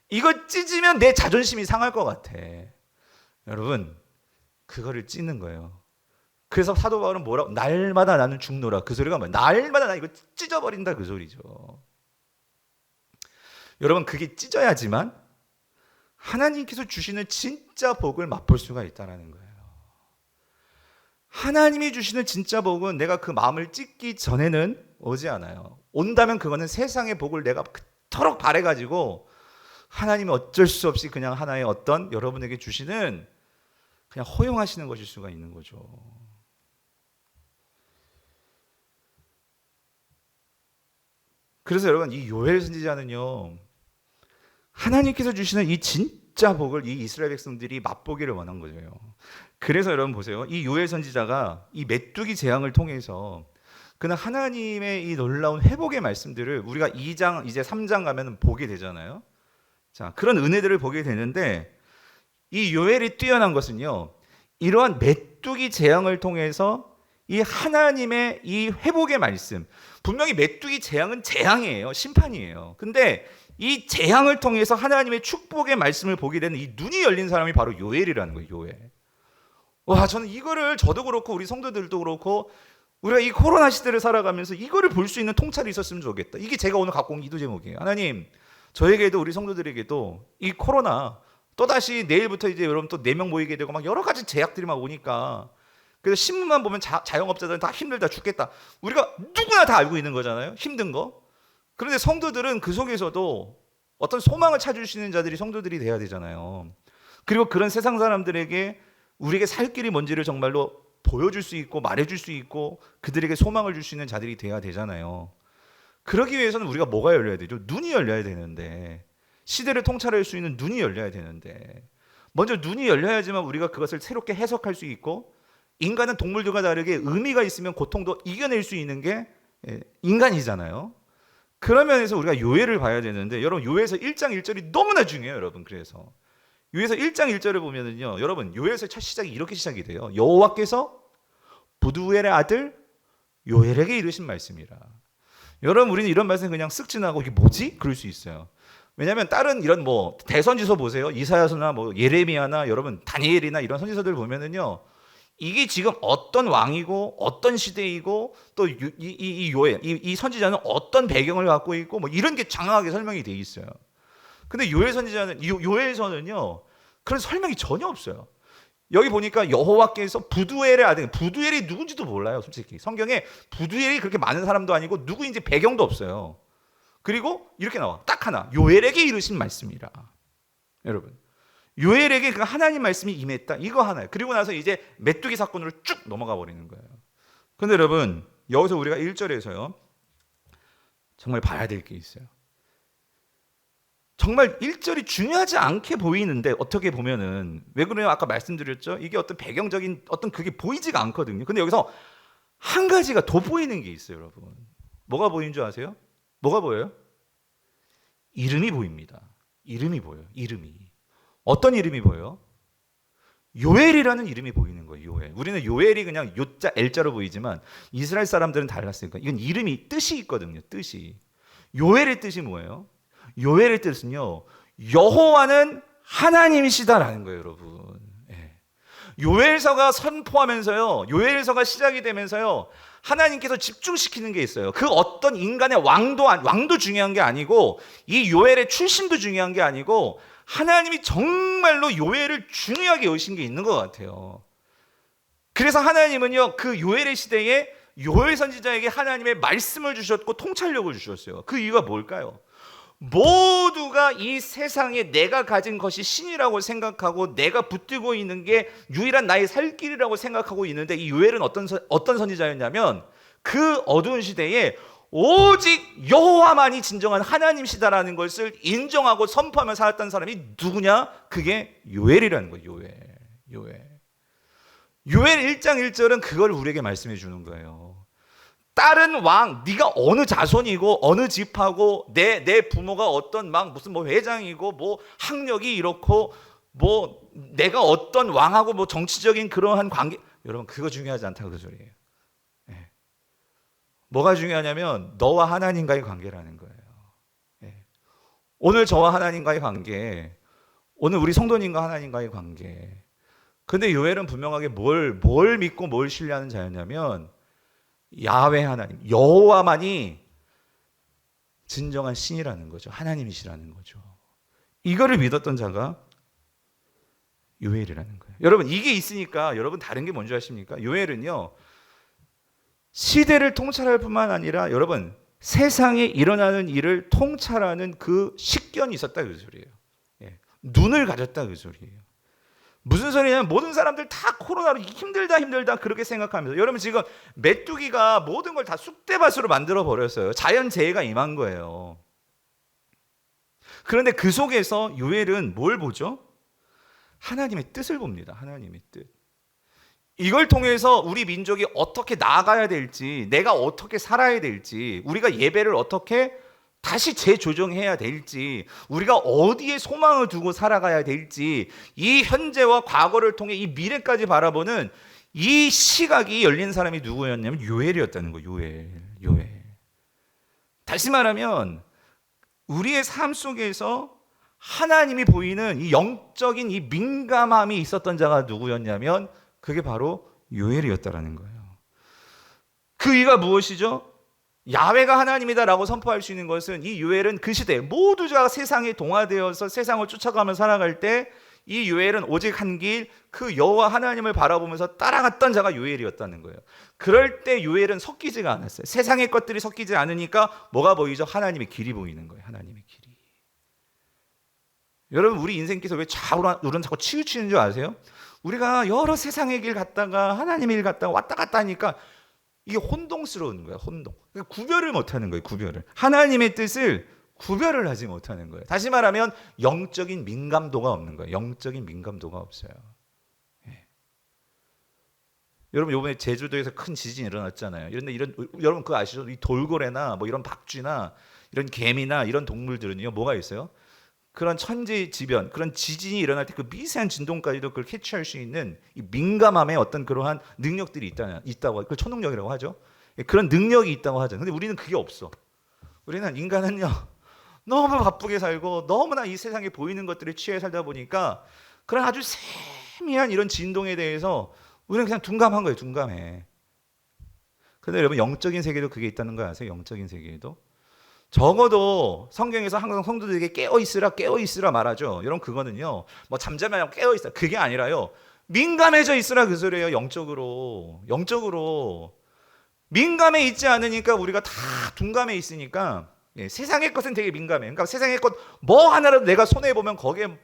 [SPEAKER 1] 이거 찢으면 내 자존심이 상할 것 같아. 여러분, 그거를 찢는 거예요. 그래서 사도 바울은 뭐라고? 날마다 나는 죽노라. 그 소리가 뭐야? 날마다 나 이거 찢어버린다 그 소리죠. 여러분, 그게 찢어야지만 하나님께서 주시는 진짜 복을 맛볼 수가 있다는 거예요. 하나님이 주시는 진짜 복은 내가 그 마음을 찢기 전에는 오지 않아요. 온다면 그거는 세상의 복을 내가 그토록 바래가지고 하나님이 어쩔 수 없이 그냥 하나의 어떤 여러분에게 주시는 그냥 허용하시는 것일 수가 있는 거죠. 그래서 여러분, 이 요엘 선지자는요, 하나님께서 주시는 이 진짜 복을 이 이스라엘 백성들이 맛보기를 원한 거죠. 그래서 여러분 보세요. 이 요엘 선지자가 이 메뚜기 재앙을 통해서 그는 하나님의 이 놀라운 회복의 말씀들을 우리가 2장 이제 3장 가면 보게 되잖아요. 자, 그런 은혜들을 보게 되는데 이 요엘이 뛰어난 것은요, 이러한 메뚜기 재앙을 통해서 이 하나님의 이 회복의 말씀, 분명히 메뚜기 재앙은 재앙이에요. 심판이에요. 근데 이 재앙을 통해서 하나님의 축복의 말씀을 보게 되는 이 눈이 열린 사람이 바로 요엘이라는 거예요. 요엘. 와, 저는 이거를 저도 그렇고 우리 성도들도 그렇고 우리가 이 코로나 시대를 살아가면서 이거를 볼 수 있는 통찰이 있었으면 좋겠다. 이게 제가 오늘 갖고 온 기도 제목이에요. 하나님, 저에게도 우리 성도들에게도 이 코로나 또다시 내일부터 이제 여러분 또 4명 모이게 되고 막 여러 가지 제약들이 막 오니까, 그래서 신문만 보면 자영업자들은 다 힘들다 죽겠다. 우리가 누구나 다 알고 있는 거잖아요. 힘든 거. 그런데 성도들은 그 속에서도 어떤 소망을 찾을 수 있는 자들이 성도들이 돼야 되잖아요. 그리고 그런 세상 사람들에게 우리에게 살 길이 뭔지를 정말로 보여줄 수 있고 말해줄 수 있고 그들에게 소망을 줄 수 있는 자들이 돼야 되잖아요. 그러기 위해서는 우리가 뭐가 열려야 되죠? 눈이 열려야 되는데, 시대를 통찰할 수 있는 눈이 열려야 되는데, 먼저 눈이 열려야지만 우리가 그것을 새롭게 해석할 수 있고, 인간은 동물들과 다르게 의미가 있으면 고통도 이겨낼 수 있는 게 인간이잖아요. 그런 면에서 우리가 요엘을 봐야 되는데, 여러분 요엘서 1장 1절이 너무나 중요해요. 여러분, 그래서 요엘서 1장 1절을 보면은요, 여러분 요엘서의 첫 시작이 이렇게 시작이 돼요. 여호와께서 부두엘의 아들 요엘에게 이르신 말씀이라. 여러분, 우리는 이런 말씀 그냥 쓱 지나고 이게 뭐지? 그럴 수 있어요. 왜냐하면 다른 이런 뭐 대선지서 보세요. 이사야서나 뭐 예레미야나 여러분 다니엘이나 이런 선지서들 보면은요, 이게 지금 어떤 왕이고 어떤 시대이고 또 이 요엘 이 선지자는 어떤 배경을 갖고 있고 뭐 이런 게 장황하게 설명이 돼 있어요. 근데 요엘 선지자는 요엘서는요, 그런 설명이 전혀 없어요. 여기 보니까 여호와께서 부두엘의 아들, 부두엘이 누군지도 몰라요. 솔직히 성경에 부두엘이 그렇게 많은 사람도 아니고 누구인지 배경도 없어요. 그리고 이렇게 나와, 딱 하나, 요엘에게 이르신 말씀이라. 여러분, 요엘에게 그 하나님 말씀이 임했다, 이거 하나예요. 그리고 나서 이제 메뚜기 사건으로 쭉 넘어가 버리는 거예요. 근데 여러분, 여기서 우리가 1절에서요 정말 봐야 될 게 있어요. 정말 1절이 중요하지 않게 보이는데 어떻게 보면은 왜 그래요? 아까 말씀드렸죠. 이게 어떤 배경적인 어떤 그게 보이지가 않거든요. 근데 여기서 한 가지가 더 보이는 게 있어요, 여러분. 뭐가 보이는 줄 아세요? 뭐가 보여요? 이름이 보입니다. 이름이 보여요. 이름이. 어떤 이름이 보여요? 요엘이라는 이름이 보이는 거예요. 요엘. 우리는 요엘이 그냥 요자 L자로 보이지만 이스라엘 사람들은 달랐으니까 이건 이름이 뜻이 있거든요. 뜻이. 요엘의 뜻이 뭐예요? 요엘의 뜻은요, 여호와는 하나님이시다라는 거예요, 여러분. 예. 요엘서가 선포하면서요, 요엘서가 시작이 되면서요, 하나님께서 집중시키는 게 있어요. 그 어떤 인간의 왕도 중요한 게 아니고, 이 요엘의 출신도 중요한 게 아니고, 하나님이 정말로 요엘을 중요하게 여기신 게 있는 것 같아요. 그래서 하나님은요, 그 요엘의 시대에 요엘 선지자에게 하나님의 말씀을 주셨고 통찰력을 주셨어요. 그 이유가 뭘까요? 모두가 이 세상에 내가 가진 것이 신이라고 생각하고 내가 붙들고 있는 게 유일한 나의 살 길이라고 생각하고 있는데, 이 요엘은 어떤 선지자였냐면, 그 어두운 시대에 오직 여호와만이 진정한 하나님이시다라는 것을 인정하고 선포하며 살았던 사람이 누구냐? 그게 요엘이라는 거예요. 요엘 1장 1절은 그걸 우리에게 말씀해 주는 거예요. 다른 왕, 네가 어느 자손이고 어느 집하고 내 부모가 어떤 무슨 회장이고 학력이 이렇고 내가 어떤 왕하고 정치적인 그러한 관계, 여러분 그거 중요하지 않다고 그 소리예요. 네. 뭐가 중요하냐면 너와 하나님과의 관계라는 거예요. 네. 오늘 저와 하나님과의 관계, 오늘 우리 성도님과 하나님과의 관계. 근데 요엘은 분명하게 뭘 믿고 뭘 신뢰하는 자였냐면, 야훼 하나님, 여호와만이 진정한 신이라는 거죠. 하나님이시라는 거죠. 이거를 믿었던 자가 요엘이라는 거예요. 여러분 이게 있으니까 여러분 다른 게 뭔지 아십니까? 요엘은요, 시대를 통찰할 뿐만 아니라 여러분 세상에 일어나는 일을 통찰하는 그 식견이 있었다 그 소리예요. 예. 눈을 가졌다 그 소리예요. 무슨 소리냐면 모든 사람들 다 코로나로 힘들다 그렇게 생각하면서, 여러분 지금 메뚜기가 모든 걸 다 쑥대밭으로 만들어 버렸어요. 자연재해가 임한 거예요. 그런데 그 속에서 요엘은 뭘 보죠? 하나님의 뜻을 봅니다. 하나님의 뜻. 이걸 통해서 우리 민족이 어떻게 나아가야 될지, 내가 어떻게 살아야 될지, 우리가 예배를 어떻게 다시 재조정해야 될지, 우리가 어디에 소망을 두고 살아가야 될지, 이 현재와 과거를 통해 이 미래까지 바라보는 이 시각이 열린 사람이 누구였냐면 요엘이었다는 거예요. 요엘. 다시 말하면 우리의 삶 속에서 하나님이 보이는 이 영적인 이 민감함이 있었던 자가 누구였냐면 그게 바로 요엘이었다라는 거예요. 그 이유가 무엇이죠? 야훼가 하나님이다라고 선포할 수 있는 것은, 이 요엘은 그 시대 모두가 세상에 동화되어서 세상을 쫓아가며 살아갈 때 이 요엘은 오직 한 길, 그 여호와 하나님을 바라보면서 따라갔던 자가 요엘이었다는 거예요. 그럴 때 요엘은 섞이지가 않았어요. 세상의 것들이 섞이지 않으니까 뭐가 보이죠? 하나님의 길이 보이는 거예요. 하나님의 길이. 여러분 우리 인생께서 왜 좌우로 자꾸 치우치는 줄 아세요? 우리가 여러 세상의 길 갔다가 하나님의 길 갔다가 왔다 갔다 하니까 이게 혼동스러운 거예요. 혼동. 그러니까 구별을 못하는 거예요. 구별을. 하나님의 뜻을 구별을 하지 못하는 거예요. 다시 말하면 영적인 민감도가 없는 거예요. 영적인 민감도가 없어요. 예. 여러분 이번에 제주도에서 큰 지진이 일어났잖아요. 여러분 그거 아시죠? 이 돌고래나 이런 박쥐나 이런 개미나 이런 동물들은요 뭐가 있어요? 그런 천재지변, 그런 지진이 일어날 때 그 미세한 진동까지도 그걸 캐치할 수 있는 이 민감함의 어떤 그러한 능력들이 있다고, 그걸 초능력이라고 하죠. 그런 능력이 있다고 하죠. 근데 우리는 그게 없어. 우리는 인간은요 너무 바쁘게 살고 너무나 이 세상에 보이는 것들에 취해 살다 보니까 그런 아주 세미한 이런 진동에 대해서 우리는 그냥 둔감한 거예요. 둔감해. 근데 여러분 영적인 세계도 그게 있다는 거 아세요? 영적인 세계에도. 적어도 성경에서 항상 성도들에게 깨어있으라 말하죠. 여러분 그거는요 잠잠하고 깨어있으라 그게 아니라요, 민감해져 있으라 그 소리예요. 영적으로 민감해 있지 않으니까 우리가 다 둔감해 있으니까, 예, 세상의 것은 되게 민감해. 그러니까 세상의 것 뭐 하나라도 내가 손해보면 거기에 막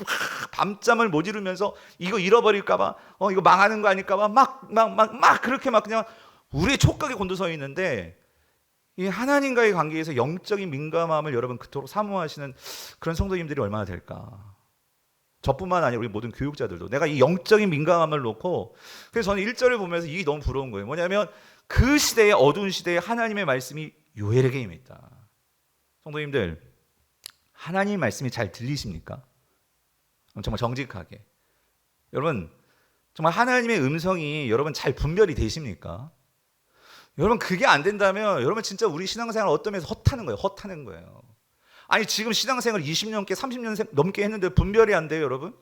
[SPEAKER 1] 밤잠을 못 이루면서 이거 잃어버릴까봐, 이거 망하는 거 아닐까봐 막 그렇게 그냥 우리의 촉각에 곤두서 있는데, 이 하나님과의 관계에서 영적인 민감함을 여러분 그토록 사모하시는 그런 성도님들이 얼마나 될까? 저뿐만 아니라 우리 모든 교육자들도 내가 이 영적인 민감함을 놓고, 그래서 저는 1절을 보면서 이게 너무 부러운 거예요. 뭐냐면 그 시대의 어두운 시대에 하나님의 말씀이 요엘에게 임했다. 성도님들, 하나님 말씀이 잘 들리십니까? 정말 정직하게 여러분, 정말 하나님의 음성이 여러분 잘 분별이 되십니까? 여러분 그게 안 된다면 여러분 진짜 우리 신앙생활 어떤 면에서 헛하는 거예요. 아니 지금 신앙생활 20년 넘게 30년 넘게 했는데 분별이 안 돼요, 여러분?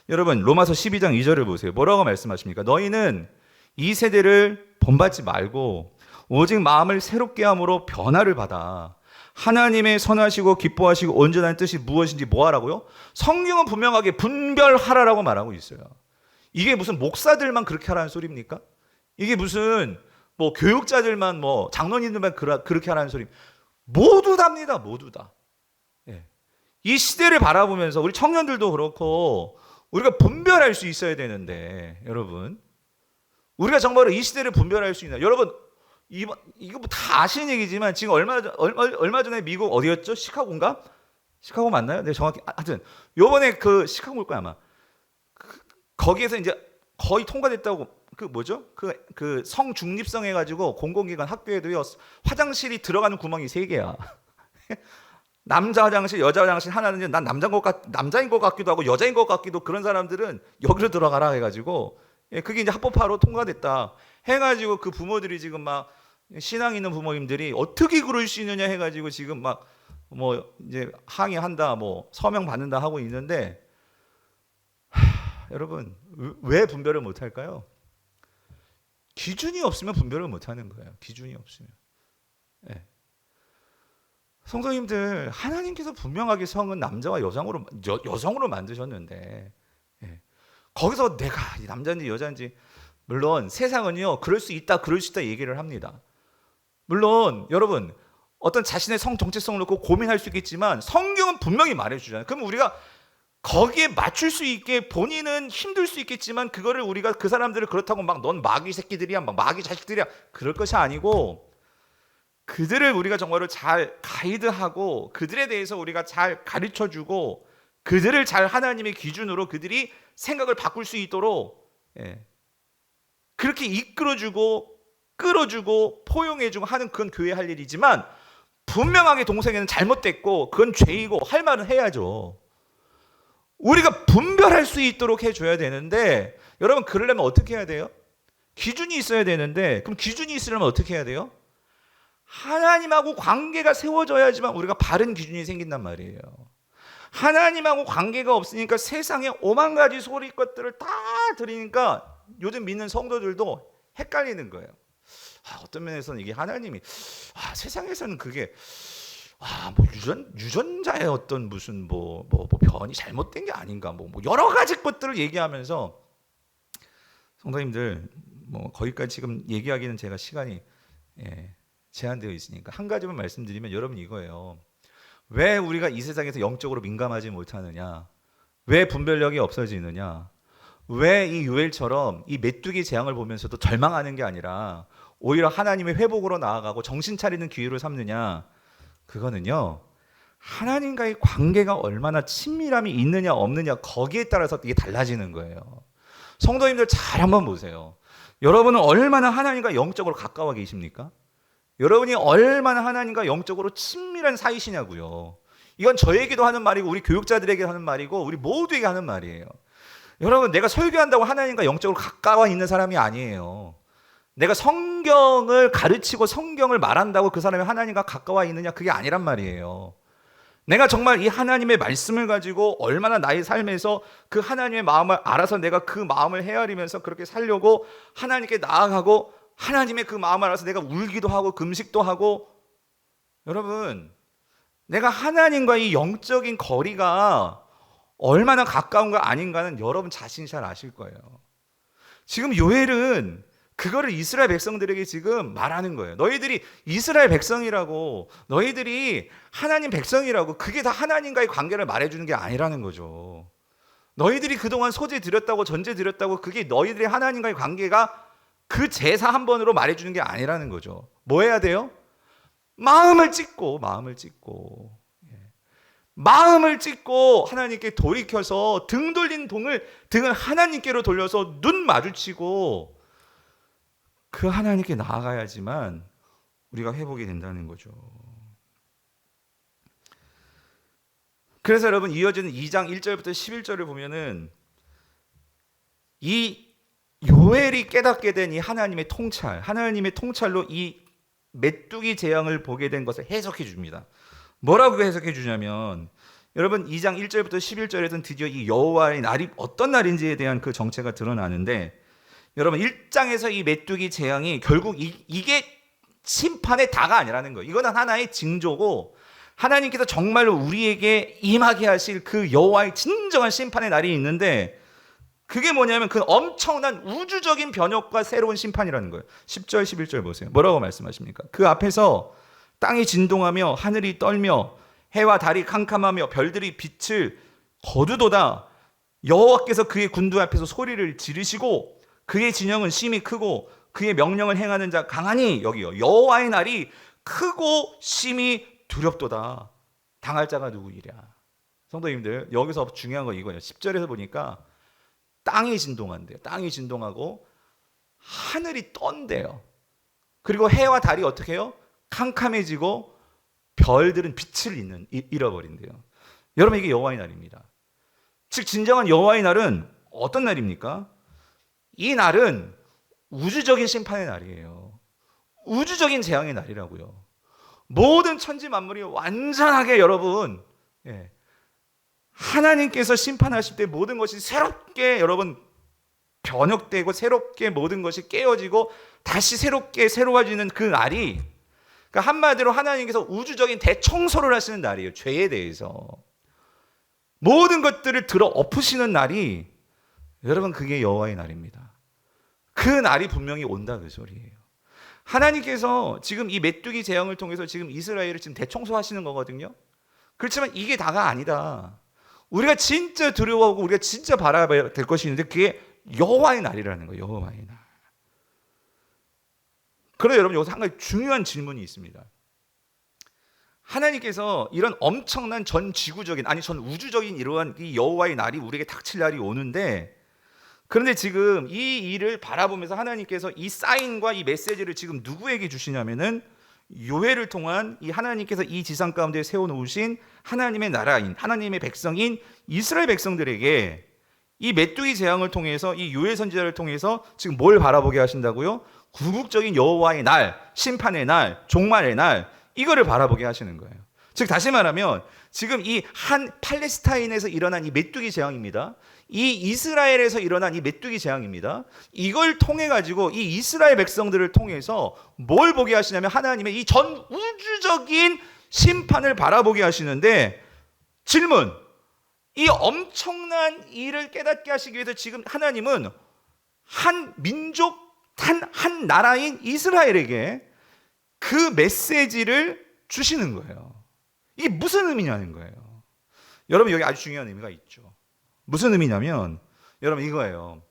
[SPEAKER 1] 여러분 로마서 12장 2절을 보세요. 뭐라고 말씀하십니까? 너희는 이 세대를 본받지 말고 오직 마음을 새롭게 함으로 변화를 받아 하나님의 선하시고 기뻐하시고 온전한 뜻이 무엇인지 뭐 하라고요? 성경은 분명하게 분별하라라고 말하고 있어요. 이게 무슨 목사들만 그렇게 하라는 소리입니까? 이게 무슨 뭐 교육자들만 뭐 장로님들만 그렇게 하라는 소리? 모두 답니다. 모두 다. 예. 이 시대를 바라보면서 우리 청년들도 그렇고 우리가 분별할 수 있어야 되는데 여러분 우리가 정말로 이 시대를 분별할 수 있나? 여러분 이거 뭐 다 아시는 얘기지만 지금 얼마 전에 미국 어디였죠? 시카고인가? 시카고 맞나요? 네, 정확히 하여튼 요번에 그 시카고일 거야 아마. 거기에서 이제 거의 통과됐다고 그 뭐죠? 그 성중립성 해가지고 공공기관 학교에도요 화장실이 들어가는 구멍이 3개야. 남자 화장실, 여자 화장실 하나는 난 남자인 것 같기도 하고 여자인 것 같기도 그런 사람들은 여기로 들어가라 해가지고 그게 이제 합법화로 통과됐다 해가지고 그 부모들이 지금 막 신앙 있는 부모님들이 어떻게 그럴 수 있느냐 해가지고 지금 막 뭐 이제 항의한다 뭐 서명 받는다 하고 있는데 여러분 왜 분별을 못할까요? 기준이 없으면 분별을 못하는 거예요. 기준이 없으면. 네. 성도님들 하나님께서 분명하게 성은 남자와 여성으로 만드셨는데 거기서 내가 남자인지 여자인지 물론 세상은요 그럴 수 있다 얘기를 합니다. 물론 여러분 어떤 자신의 성 정체성을 놓고 고민할 수 있겠지만 성경은 분명히 말해주잖아요. 그럼 우리가 거기에 맞출 수 있게 본인은 힘들 수 있겠지만 그거를 우리가 그 사람들을 그렇다고 막 넌 마귀 새끼들이야 막 마귀 자식들이야 그럴 것이 아니고 그들을 우리가 정말로 잘 가이드하고 그들에 대해서 우리가 잘 가르쳐주고 그들을 잘 하나님의 기준으로 그들이 생각을 바꿀 수 있도록 그렇게 이끌어주고 끌어주고 포용해주고 하는 그건 교회 할 일이지만 분명하게 동성애는 잘못됐고 그건 죄이고 할 말은 해야죠. 우리가 분별할 수 있도록 해줘야 되는데 여러분 그러려면 어떻게 해야 돼요? 기준이 있어야 되는데 그럼 기준이 있으려면 어떻게 해야 돼요? 하나님하고 관계가 세워져야지만 우리가 바른 기준이 생긴단 말이에요. 하나님하고 관계가 없으니까 세상에 오만 가지 소리 것들을 다 들으니까 요즘 믿는 성도들도 헷갈리는 거예요. 어떤 면에서는 이게 하나님이 세상에서는 그게 뭐 유전자의 어떤 무슨 뭐 변이 잘못된 게 아닌가 뭐 여러 가지 것들을 얘기하면서 성도님들 뭐 거기까지 지금 얘기하기는 제가 시간이 제한되어 있으니까 한 가지만 말씀드리면 여러분 이거예요. 왜 우리가 이 세상에서 영적으로 민감하지 못하느냐? 왜 분별력이 없어지느냐? 왜 이 요엘처럼 이 메뚜기 재앙을 보면서도 절망하는 게 아니라 오히려 하나님의 회복으로 나아가고 정신 차리는 기회로 삼느냐? 그거는요. 하나님과의 관계가 얼마나 친밀함이 있느냐 없느냐 거기에 따라서 이게 달라지는 거예요. 성도님들 잘 한번 보세요. 여러분은 얼마나 하나님과 영적으로 가까워 계십니까? 여러분이 얼마나 하나님과 영적으로 친밀한 사이시냐고요. 이건 저에게도 하는 말이고 우리 교육자들에게 하는 말이고 우리 모두에게 하는 말이에요. 여러분 내가 설교한다고 하나님과 영적으로 가까워 있는 사람이 아니에요. 내가 성경을 가르치고 성경을 말한다고 그 사람이 하나님과 가까워 있느냐 그게 아니란 말이에요. 내가 정말 이 하나님의 말씀을 가지고 얼마나 나의 삶에서 그 하나님의 마음을 알아서 내가 그 마음을 헤아리면서 그렇게 살려고 하나님께 나아가고 하나님의 그 마음을 알아서 내가 울기도 하고 금식도 하고 여러분 내가 하나님과 이 영적인 거리가 얼마나 가까운가 아닌가는 여러분 자신이 잘 아실 거예요. 지금 요엘은 그거를 이스라엘 백성들에게 지금 말하는 거예요. 너희들이 이스라엘 백성이라고 너희들이 하나님 백성이라고 그게 다 하나님과의 관계를 말해주는 게 아니라는 거죠. 너희들이 그동안 소재 드렸다고 전제 드렸다고 그게 너희들의 하나님과의 관계가 그 제사 한 번으로 말해주는 게 아니라는 거죠. 뭐 해야 돼요? 마음을 찢고 하나님께 돌이켜서 등 돌린 등을 하나님께로 돌려서 눈 마주치고 그 하나님께 나아가야지만 우리가 회복이 된다는 거죠. 그래서 여러분 이어지는 2장 1절부터 11절을 보면은 이 요엘이 깨닫게 된 이 하나님의 통찰로 이 메뚜기 재앙을 보게 된 것을 해석해 줍니다. 뭐라고 해석해 주냐면 여러분 2장 1절부터 11절에서는 드디어 이 여호와의 날이 어떤 날인지에 대한 그 정체가 드러나는데, 여러분 1장에서 이 메뚜기 재앙이 결국 이게 심판의 다가 아니라는 거예요. 이거는 하나의 징조고, 하나님께서 정말로 우리에게 임하게 하실 그 여호와의 진정한 심판의 날이 있는데, 그게 뭐냐면 그 엄청난 우주적인 변혁과 새로운 심판이라는 거예요. 10절 11절 보세요. 뭐라고 말씀하십니까? 그 앞에서 땅이 진동하며 하늘이 떨며 해와 달이 캄캄하며 별들이 빛을 거두도다. 여호와께서 그의 군두 앞에서 소리를 지르시고 그의 진영은 심히 크고 그의 명령을 행하는 자 강하니, 여기요, 여호와의 날이 크고 심히 두렵도다. 당할 자가 누구이랴. 성도님들, 여기서 중요한 거 이거예요. 10절에서 보니까 땅이 진동한대요. 땅이 진동하고 하늘이 떤대요. 그리고 해와 달이 어떻게 해요? 캄캄해지고 별들은 빛을 잃어버린대요. 여러분, 이게 여호와의 날입니다. 즉 진정한 여호와의 날은 어떤 날입니까? 이 날은 우주적인 심판의 날이에요. 우주적인 재앙의 날이라고요. 모든 천지 만물이 완전하게, 여러분, 하나님께서 심판하실 때 모든 것이 새롭게, 여러분, 변혁되고 새롭게 모든 것이 깨어지고 다시 새롭게 새로워지는 그 날이, 그러니까 한마디로 하나님께서 우주적인 대청소를 하시는 날이에요. 죄에 대해서 모든 것들을 들어 엎으시는 날이, 여러분, 그게 여호와의 날입니다. 그 날이 분명히 온다, 그 소리예요. 하나님께서 지금 이 메뚜기 재앙을 통해서 지금 이스라엘을 지금 대청소하시는 거거든요. 그렇지만 이게 다가 아니다. 우리가 진짜 두려워하고 우리가 진짜 바라봐야 될 것이 있는데, 그게 여호와의 날이라는 거예요. 여호와의 날. 그런데 여러분, 여기서 한 가지 중요한 질문이 있습니다. 하나님께서 이런 엄청난 전 지구적인, 아니 전 우주적인 이러한 이 여호와의 날이 우리에게 닥칠 날이 오는데, 그런데 지금 이 일을 바라보면서 하나님께서 이 사인과 이 메시지를 지금 누구에게 주시냐면은 요엘을 통한 이 하나님께서 이 지상 가운데 세워놓으신 하나님의 나라인, 하나님의 백성인 이스라엘 백성들에게 이 메뚜기 재앙을 통해서, 이 요엘 선지자를 통해서 지금 뭘 바라보게 하신다고요? 궁극적인 여호와의 날, 심판의 날, 종말의 날, 이거를 바라보게 하시는 거예요. 즉 다시 말하면 지금 이 한 팔레스타인에서 일어난 이 메뚜기 재앙입니다. 이 이스라엘에서 일어난 이 메뚜기 재앙입니다. 이걸 통해 가지고 이 이스라엘 백성들을 통해서 뭘 보게 하시냐면 하나님의 이 전 우주적인 심판을 바라보게 하시는데, 질문, 이 엄청난 일을 깨닫게 하시기 위해서 지금 하나님은 한 민족, 한 나라인 이스라엘에게 그 메시지를 주시는 거예요. 이게 무슨 의미냐는 거예요. 여러분, 여기 아주 중요한 의미가 있죠. 무슨 의미냐면, 여러분, 이거예요.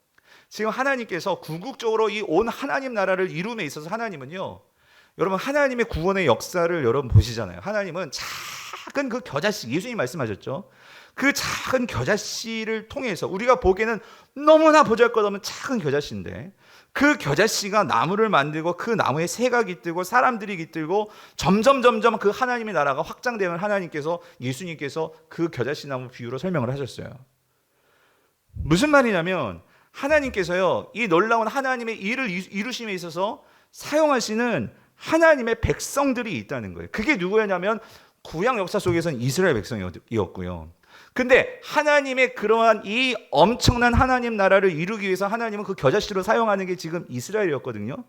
[SPEAKER 1] 지금 하나님께서 궁극적으로 이 온 하나님 나라를 이룸에 있어서 하나님은요, 여러분, 하나님의 구원의 역사를 여러분 보시잖아요. 하나님은 작은 그 겨자씨, 예수님이 말씀하셨죠. 그 작은 겨자씨를 통해서, 우리가 보기에는 너무나 보잘것없는 작은 겨자씨인데, 그 겨자씨가 나무를 만들고 그 나무에 새가 깃들고 사람들이 깃들고 점점 그 하나님의 나라가 확장되면 하나님께서, 예수님께서 그 겨자씨 나무 비유로 설명을 하셨어요. 무슨 말이냐면 하나님께서요, 이 놀라운 하나님의 일을 이루심에 있어서 사용하시는 하나님의 백성들이 있다는 거예요. 그게 누구였냐면 구약 역사 속에서는 이스라엘 백성이었고요. 근데 하나님의 그러한 이 엄청난 하나님 나라를 이루기 위해서 하나님은 그 겨자씨로 사용하는 게 지금 이스라엘이었거든요.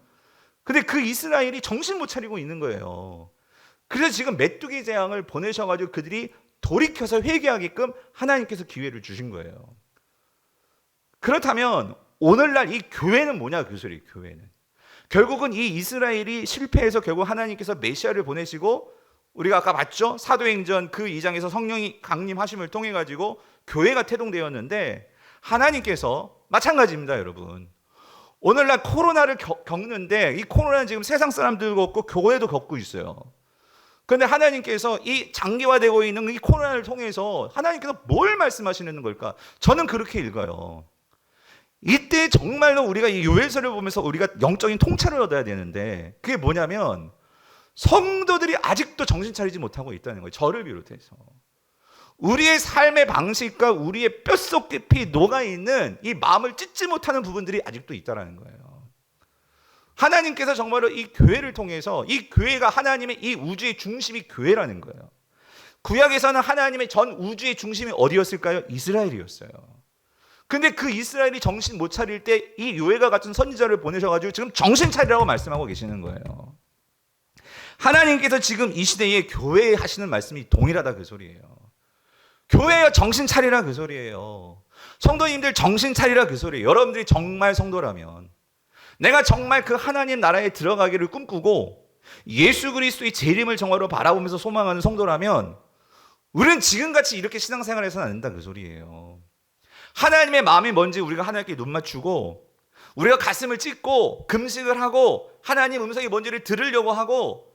[SPEAKER 1] 근데 그 이스라엘이 정신 못 차리고 있는 거예요. 그래서 지금 메뚜기 재앙을 보내셔가지고 그들이 돌이켜서 회개하게끔 하나님께서 기회를 주신 거예요. 그렇다면 오늘날 이 교회는 뭐냐, 그 소리. 교회는 결국은 이 이스라엘이 실패해서 결국 하나님께서 메시아를 보내시고, 우리가 아까 봤죠? 사도행전 그 2장에서 성령이 강림하심을 통해 가지고 교회가 태동되었는데, 하나님께서 마찬가지입니다, 여러분. 오늘날 코로나를 겪는데, 이 코로나는 지금 세상 사람들도 겪고 교회도 겪고 있어요. 그런데 하나님께서 이 장기화되고 있는 이 코로나를 통해서 하나님께서 뭘 말씀하시는 걸까? 저는 그렇게 읽어요. 이때 정말로 우리가 이 요엘서를 보면서 우리가 영적인 통찰을 얻어야 되는데, 그게 뭐냐면 성도들이 아직도 정신 차리지 못하고 있다는 거예요. 저를 비롯해서 우리의 삶의 방식과 우리의 뼛속 깊이 녹아있는 이 마음을 찢지 못하는 부분들이 아직도 있다는 거예요. 하나님께서 정말로 이 교회를 통해서, 이 교회가 하나님의 이 우주의 중심이 교회라는 거예요. 구약에서는 하나님의 전 우주의 중심이 어디였을까요? 이스라엘이었어요. 근데 그 이스라엘이 정신 못 차릴 때 이 요엘과 같은 선지자를 보내셔가지고 지금 정신 차리라고 말씀하고 계시는 거예요. 하나님께서 지금 이 시대에 교회에 하시는 말씀이 동일하다 그 소리예요. 교회여 정신 차리라 그 소리예요. 성도님들 정신 차리라 그 소리예요. 여러분들이 정말 성도라면, 내가 정말 그 하나님 나라에 들어가기를 꿈꾸고 예수 그리스도의 재림을 정화로 바라보면서 소망하는 성도라면 우리는 지금같이 이렇게 신앙생활을 해서는 안 된다 그 소리예요. 하나님의 마음이 뭔지 우리가 하나님께 눈 맞추고 우리가 가슴을 찢고 금식을 하고 하나님 음성이 뭔지를 들으려고 하고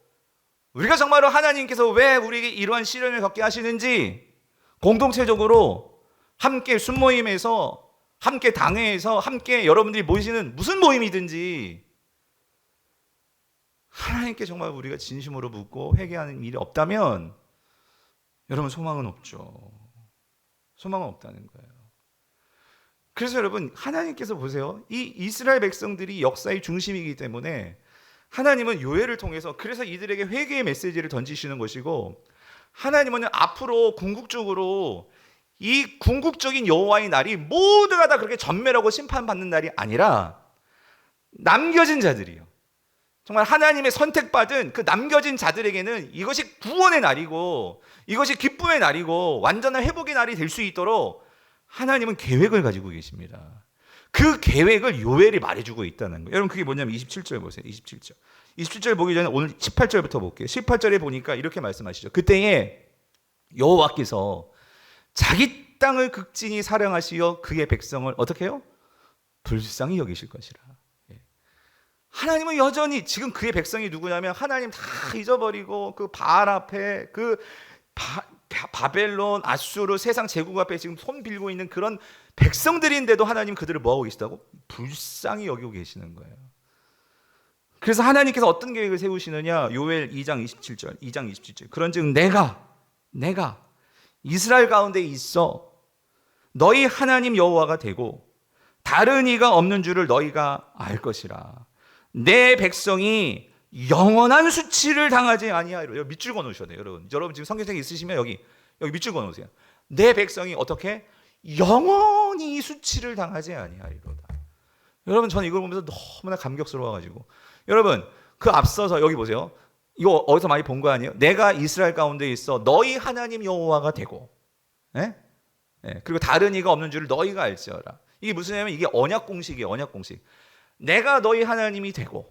[SPEAKER 1] 우리가 정말로 하나님께서 왜 우리에게 이러한 시련을 겪게 하시는지 공동체적으로 함께 순모임에서 함께 당회에서 함께 여러분들이 모이시는 무슨 모임이든지 하나님께 정말 우리가 진심으로 묻고 회개하는 일이 없다면 여러분 소망은 없죠. 소망은 없다는 거예요. 그래서 여러분 하나님께서 보세요. 이 이스라엘 백성들이 역사의 중심이기 때문에 하나님은 요엘을 통해서 그래서 이들에게 회개의 메시지를 던지시는 것이고 하나님은 앞으로 궁극적으로 이 궁극적인 여호와의 날이 모두가 다 그렇게 전멸하고 심판받는 날이 아니라 남겨진 자들이요. 정말 하나님의 선택받은 그 남겨진 자들에게는 이것이 구원의 날이고 이것이 기쁨의 날이고 완전한 회복의 날이 될 수 있도록 하나님은 계획을 가지고 계십니다. 그 계획을 요엘이 말해주고 있다는 거예요. 여러분 그게 뭐냐면 27절 보세요. 27절. 27절 보기 전에 오늘 18절부터 볼게요. 18절에 보니까 이렇게 말씀하시죠. 그때에 여호와께서 자기 땅을 극진히 사랑하시어 그의 백성을 어떻게 해요? 불쌍히 여기실 것이라. 하나님은 여전히 지금 그의 백성이 누구냐면 하나님 다 잊어버리고 그 바알 앞에 그 바벨론, 아수르 세상 제국 앞에 지금 손 빌고 있는 그런 백성들인데도 하나님 그들을 뭐하고 계시다고? 불쌍히 여기고 계시는 거예요. 그래서 하나님께서 어떤 계획을 세우시느냐? 요엘 2장 27절. 그런즉 내가 이스라엘 가운데 있어 너희 하나님 여호와가 되고 다른 이가 없는 줄을 너희가 알 것이라. 내 백성이 영원한 수치를 당하지 아니하리로다. 여기 밑줄 그어놓으셔야 돼요. 여러분 지금 성경책에 있으시면 여기 밑줄 그어놓으세요. 내 백성이 어떻게? 영원히 수치를 당하지 아니하리로다. 여러분 저는 이걸 보면서 너무나 감격스러워가지고 여러분 그 앞서서 여기 보세요. 이거 어디서 많이 본 거 아니에요? 내가 이스라엘 가운데 있어 너희 하나님 여호와가 되고 그리고 다른 이가 없는 줄을 너희가 알지어라. 이게 무슨 얘기냐면 이게 언약 공식이에요. 언약 공식. 내가 너희 하나님이 되고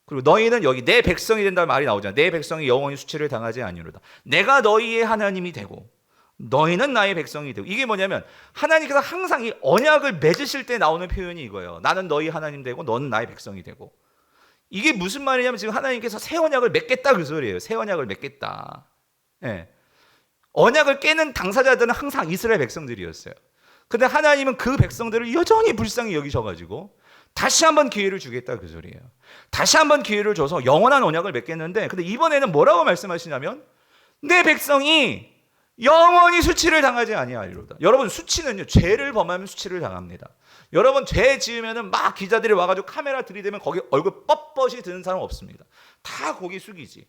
[SPEAKER 1] 그리고 너희는 여기 내 백성이 된다는 말이 나오잖아. 내 백성이 영원히 수치를 당하지 아니하리로다. 내가 너희의 하나님이 되고 너희는 나의 백성이 되고. 이게 뭐냐면 하나님께서 항상 이 언약을 맺으실 때 나오는 표현이 이거예요. 나는 너희 하나님 되고 너는 나의 백성이 되고. 이게 무슨 말이냐면 지금 하나님께서 새 언약을 맺겠다 그 소리예요. 새 언약을 맺겠다. 언약을 깨는 당사자들은 항상 이스라엘 백성들이었어요. 근데 하나님은 그 백성들을 여전히 불쌍히 여기셔가지고 다시 한번 기회를 주겠다 그 소리예요. 다시 한번 기회를 줘서 영원한 언약을 맺겠는데 근데 이번에는 뭐라고 말씀하시냐면 내 백성이 영원히 수치를 당하지 아니하리로다. 여러분 수치는요 죄를 범하면 수치를 당합니다. 여러분 죄 지으면은 막 기자들이 와가지고 카메라 들이대면 거기 얼굴 뻣뻣이 드는 사람 없습니다. 다 고개 숙이지.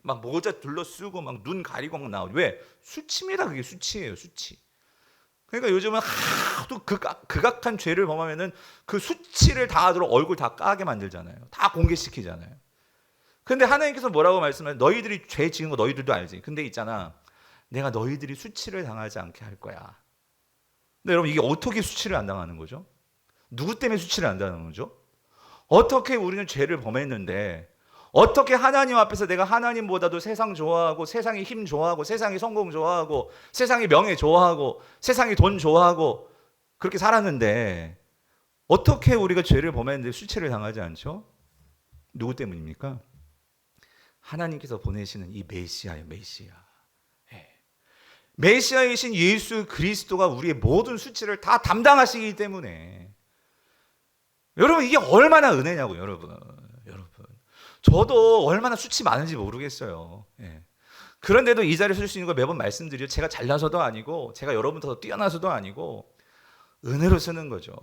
[SPEAKER 1] 막 모자 둘러 쓰고 막 눈 가리고 막 나오지. 왜? 수치입니다. 그게 수치예요. 수치. 그러니까 요즘은 하도 극악한 죄를 범하면은 그 수치를 당하도록 얼굴 다 까게 만들잖아요. 다 공개시키잖아요. 근데 하나님께서 뭐라고 말씀하세요? 너희들이 죄 지은 거 너희들도 알지. 근데 있잖아. 내가 너희들이 수치를 당하지 않게 할 거야. 근데 여러분 이게 어떻게 수치를 안 당하는 거죠? 누구 때문에 수치를 안 당하는 거죠? 어떻게 우리는 죄를 범했는데 어떻게 하나님 앞에서 내가 하나님보다도 세상 좋아하고 세상의 힘 좋아하고 세상의 성공 좋아하고 세상의 명예 좋아하고 세상의 돈 좋아하고 그렇게 살았는데 어떻게 우리가 죄를 범했는데 수치를 당하지 않죠? 누구 때문입니까? 하나님께서 보내시는 이 메시아예요. 메시아이신 예수 그리스도가 우리의 모든 수치를 다 담당하시기 때문에 여러분 이게 얼마나 은혜냐고 여러분. 저도 얼마나 수치 많은지 모르겠어요. 그런데도 이 자리에 설 수 있는 걸 매번 말씀드려요. 제가 잘나서도 아니고 제가 여러분보다 더 뛰어나서도 아니고 은혜로 쓰는 거죠.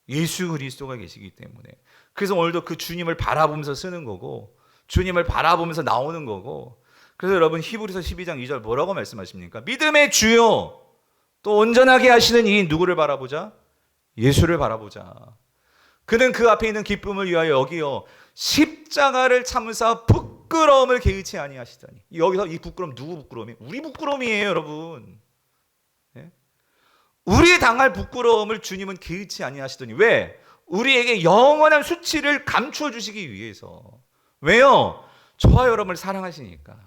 [SPEAKER 1] 예수 그리스도가 계시기 때문에. 그래서 오늘도 그 주님을 바라보면서 쓰는 거고 주님을 바라보면서 나오는 거고 그래서 여러분 히브리서 12장 2절 뭐라고 말씀하십니까? 믿음의 주요 또 온전하게 하시는 이인 누구를 바라보자? 예수를 바라보자. 그는 그 앞에 있는 기쁨을 위하여 여기요 십자가를 참으사 부끄러움을 개의치 아니하시더니. 여기서 이 부끄러움 누구 부끄러움이에요? 우리 부끄러움이에요, 여러분. 네? 우리 당할 부끄러움을 주님은 개의치 아니하시더니. 왜? 우리에게 영원한 수치를 감추어 주시기 위해서. 왜요? 저와 여러분을 사랑하시니까.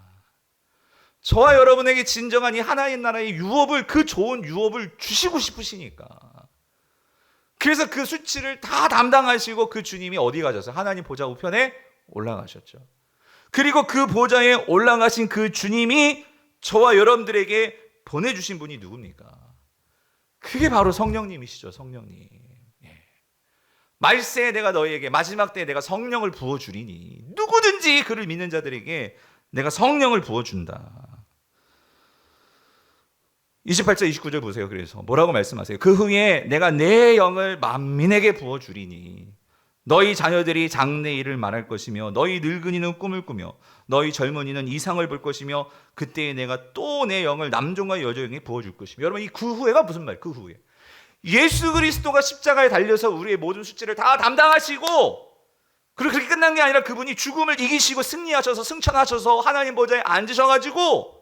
[SPEAKER 1] 저와 여러분에게 진정한 이 하나님 나라의 유업을, 그 좋은 유업을 주시고 싶으시니까. 그래서 그 수치를 다 담당하시고 그 주님이 어디 가셔서 하나님 보좌 우편에 올라가셨죠. 그리고 그 보좌에 올라가신 그 주님이 저와 여러분들에게 보내주신 분이 누굽니까? 그게 바로 성령님이시죠. 성령님. 말세에 내가 너희에게 마지막 때에 내가 성령을 부어주리니 누구든지 그를 믿는 자들에게 내가 성령을 부어준다. 28절 29절 보세요. 그래서 뭐라고 말씀하세요? 그 후에 내가 내 영을 만민에게 부어주리니 너희 자녀들이 장래 일을 말할 것이며 너희 늙은이는 꿈을 꾸며 너희 젊은이는 이상을 볼 것이며 그때에 내가 또 내 영을 남종과 여종에게 부어줄 것이며. 여러분 이 그 후에가 무슨 말이에요? 그 후에 예수 그리스도가 십자가에 달려서 우리의 모든 수치를 다 담당하시고, 그리고 그렇게 끝난 게 아니라 그분이 죽음을 이기시고 승리하셔서 승천하셔서 하나님 보좌에 앉으셔가지고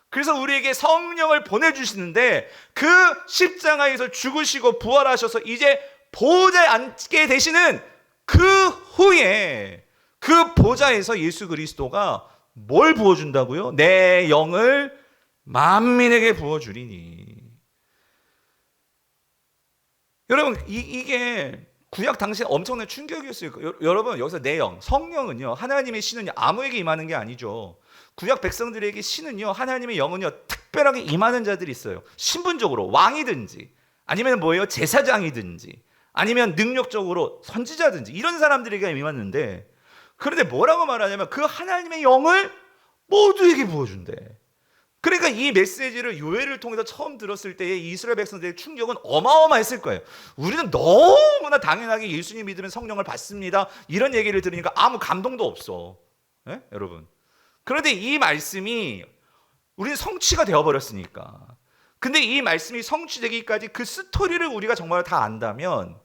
[SPEAKER 1] 그래서 우리에게 성령을 보내주시는데 그 십자가에서 죽으시고 부활하셔서 이제 보좌에 앉게 되시는 그 후에 그 보좌에서 예수 그리스도가 뭘 부어준다고요? 내 영을 만민에게 부어주리니. 여러분 이게 구약 당시에 엄청난 충격이었어요. 여러분 여기서 내 영, 성령은요 하나님의 신은 아무에게 임하는 게 아니죠. 구약 백성들에게 신은요 하나님의 영은요 특별하게 임하는 자들이 있어요. 신분적으로 왕이든지 아니면 뭐예요? 제사장이든지 아니면 능력적으로 선지자든지 이런 사람들에게 임하는데, 그런데 뭐라고 말하냐면 그 하나님의 영을 모두에게 부어준대. 그러니까 이 메시지를 요엘을 통해서 처음 들었을 때의 이스라엘 백성들의 충격은 어마어마했을 거예요. 우리는 너무나 당연하게 예수님 믿으면 성령을 받습니다 이런 얘기를 들으니까 아무 감동도 없어. 네? 여러분, 그런데 이 말씀이 우리는 성취가 되어버렸으니까. 근데 이 말씀이 성취되기까지 그 스토리를 우리가 정말 다 안다면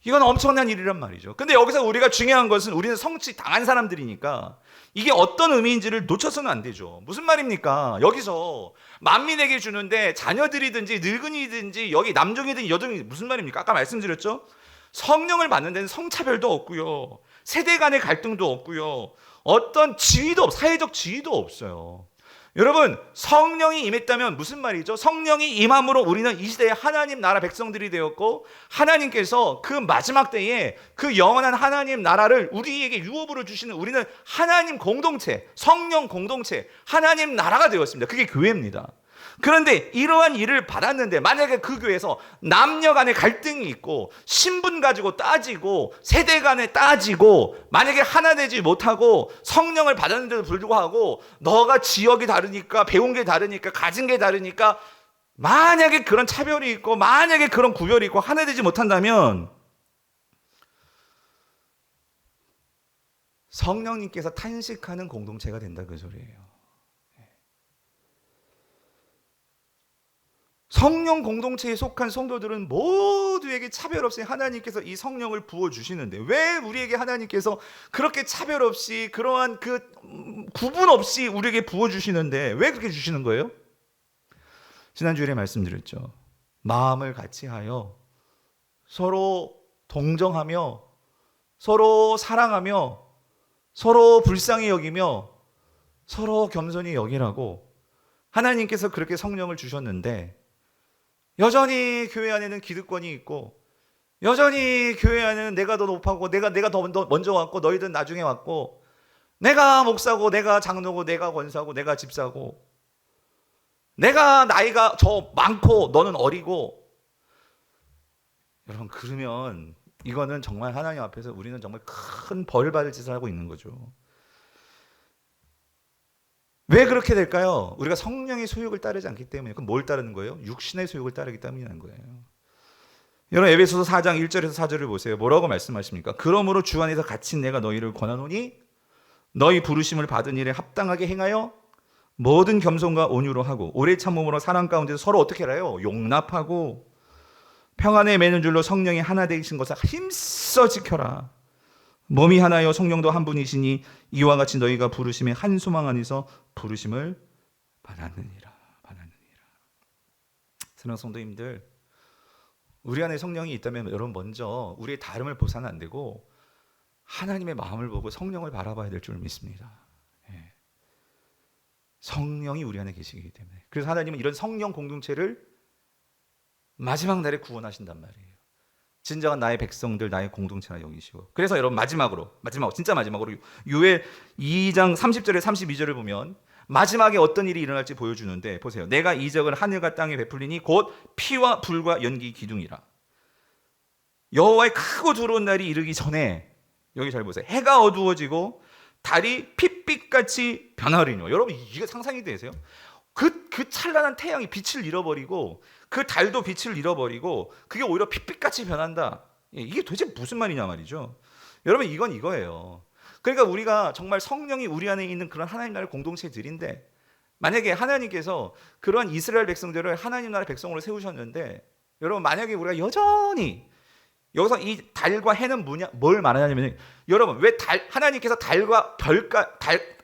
[SPEAKER 1] 이건 엄청난 일이란 말이죠. 근데 여기서 우리가 중요한 것은 우리는 성취 당한 사람들이니까 이게 어떤 의미인지를 놓쳐서는 안 되죠. 무슨 말입니까? 여기서 만민에게 주는데 자녀들이든지 늙은이든지 여기 남종이든 여종이든 무슨 말입니까? 아까 말씀드렸죠. 성령을 받는 데는 성차별도 없고요, 세대 간의 갈등도 없고요, 어떤 지위도 사회적 지위도 없어요. 여러분 성령이 임했다면 무슨 말이죠? 성령이 임함으로 우리는 이 시대에 하나님 나라 백성들이 되었고 하나님께서 그 마지막 때에 그 영원한 하나님 나라를 우리에게 유업으로 주시는, 우리는 하나님 공동체, 성령 공동체, 하나님 나라가 되었습니다. 그게 교회입니다. 그런데 이러한 일을 받았는데 만약에 그 교회에서 남녀 간의 갈등이 있고 신분 가지고 따지고 세대 간에 따지고 만약에 하나 되지 못하고 성령을 받았는데도 불구하고 너가 지역이 다르니까 배운 게 다르니까 가진 게 다르니까 만약에 그런 차별이 있고 만약에 그런 구별이 있고 하나 되지 못한다면 성령님께서 탄식하는 공동체가 된다 그 소리예요. 성령 공동체에 속한 성도들은 모두에게 차별 없이 하나님께서 이 성령을 부어주시는데 왜 우리에게 하나님께서 그렇게 차별 없이 그러한 그 구분 없이 우리에게 부어주시는데 왜 그렇게 주시는 거예요? 지난주에 말씀드렸죠. 마음을 같이 하여 서로 동정하며 서로 사랑하며 서로 불쌍히 여기며 서로 겸손히 여기라고 하나님께서 그렇게 성령을 주셨는데, 여전히 교회 안에는 기득권이 있고 여전히 교회 안에는 내가 더 높하고 내가 더 먼저 왔고 너희들은 나중에 왔고 내가 목사고 내가 장로고 내가 권사고 내가 집사고 내가 나이가 더 많고 너는 어리고. 여러분 그러면 이거는 정말 하나님 앞에서 우리는 정말 큰 벌 받을 짓을 하고 있는 거죠. 왜 그렇게 될까요? 우리가 성령의 소욕을 따르지 않기 때문에. 그럼 뭘 따르는 거예요? 육신의 소욕을 따르기 때문이라는 거예요. 여러분 에베소서 4장 1절에서 4절을 보세요. 뭐라고 말씀하십니까? 그러므로 주 안에서 갇힌 내가 너희를 권하노니 너희 부르심을 받은 일에 합당하게 행하여 모든 겸손과 온유로 하고 오래 참음으로 사랑 가운데서 서로 어떻게 해요? 용납하고 평안에 매는 줄로 성령이 하나 되신 것을 힘써 지켜라. 몸이 하나요 성령도 한 분이시니 이와 같이 너희가 부르심에 한 소망 안에서 부르심을 받았느니라. 사랑하는 성도님들, 우리 안에 성령이 있다면 여러분 먼저 우리의 다름을 보사는 안 되고 하나님의 마음을 보고 성령을 바라봐야 될 줄 믿습니다. 성령이 우리 안에 계시기 때문에. 그래서 하나님은 이런 성령 공동체를 마지막 날에 구원하신단 말이에요. 진정한 나의 백성들, 나의 공동체나 여기시고. 그래서 여러분 진짜 마지막으로 요엘 2장 30절에 32절을 보면 마지막에 어떤 일이 일어날지 보여주는데 보세요. 내가 이적을 하늘과 땅에 베풀리니 곧 피와 불과 연기 기둥이라. 여호와의 크고 두려운 날이 이르기 전에, 여기 잘 보세요. 해가 어두워지고 달이 핏빛같이 변하리뇨. 여러분 이게 상상이 되세요? 그 찬란한 태양이 빛을 잃어버리고 그 달도 빛을 잃어버리고 그게 오히려 핏빛같이 변한다. 이게 도대체 무슨 말이냐 말이죠. 여러분 이건 이거예요. 그러니까 우리가 정말 성령이 우리 안에 있는 그런 하나님 나라의 공동체들인데, 만약에 하나님께서 그런 이스라엘 백성들을 하나님 나라의 백성으로 세우셨는데, 여러분 만약에 우리가 여전히 여기서 이 달과 해는 뭘 말하냐면, 여러분 왜 하나님께서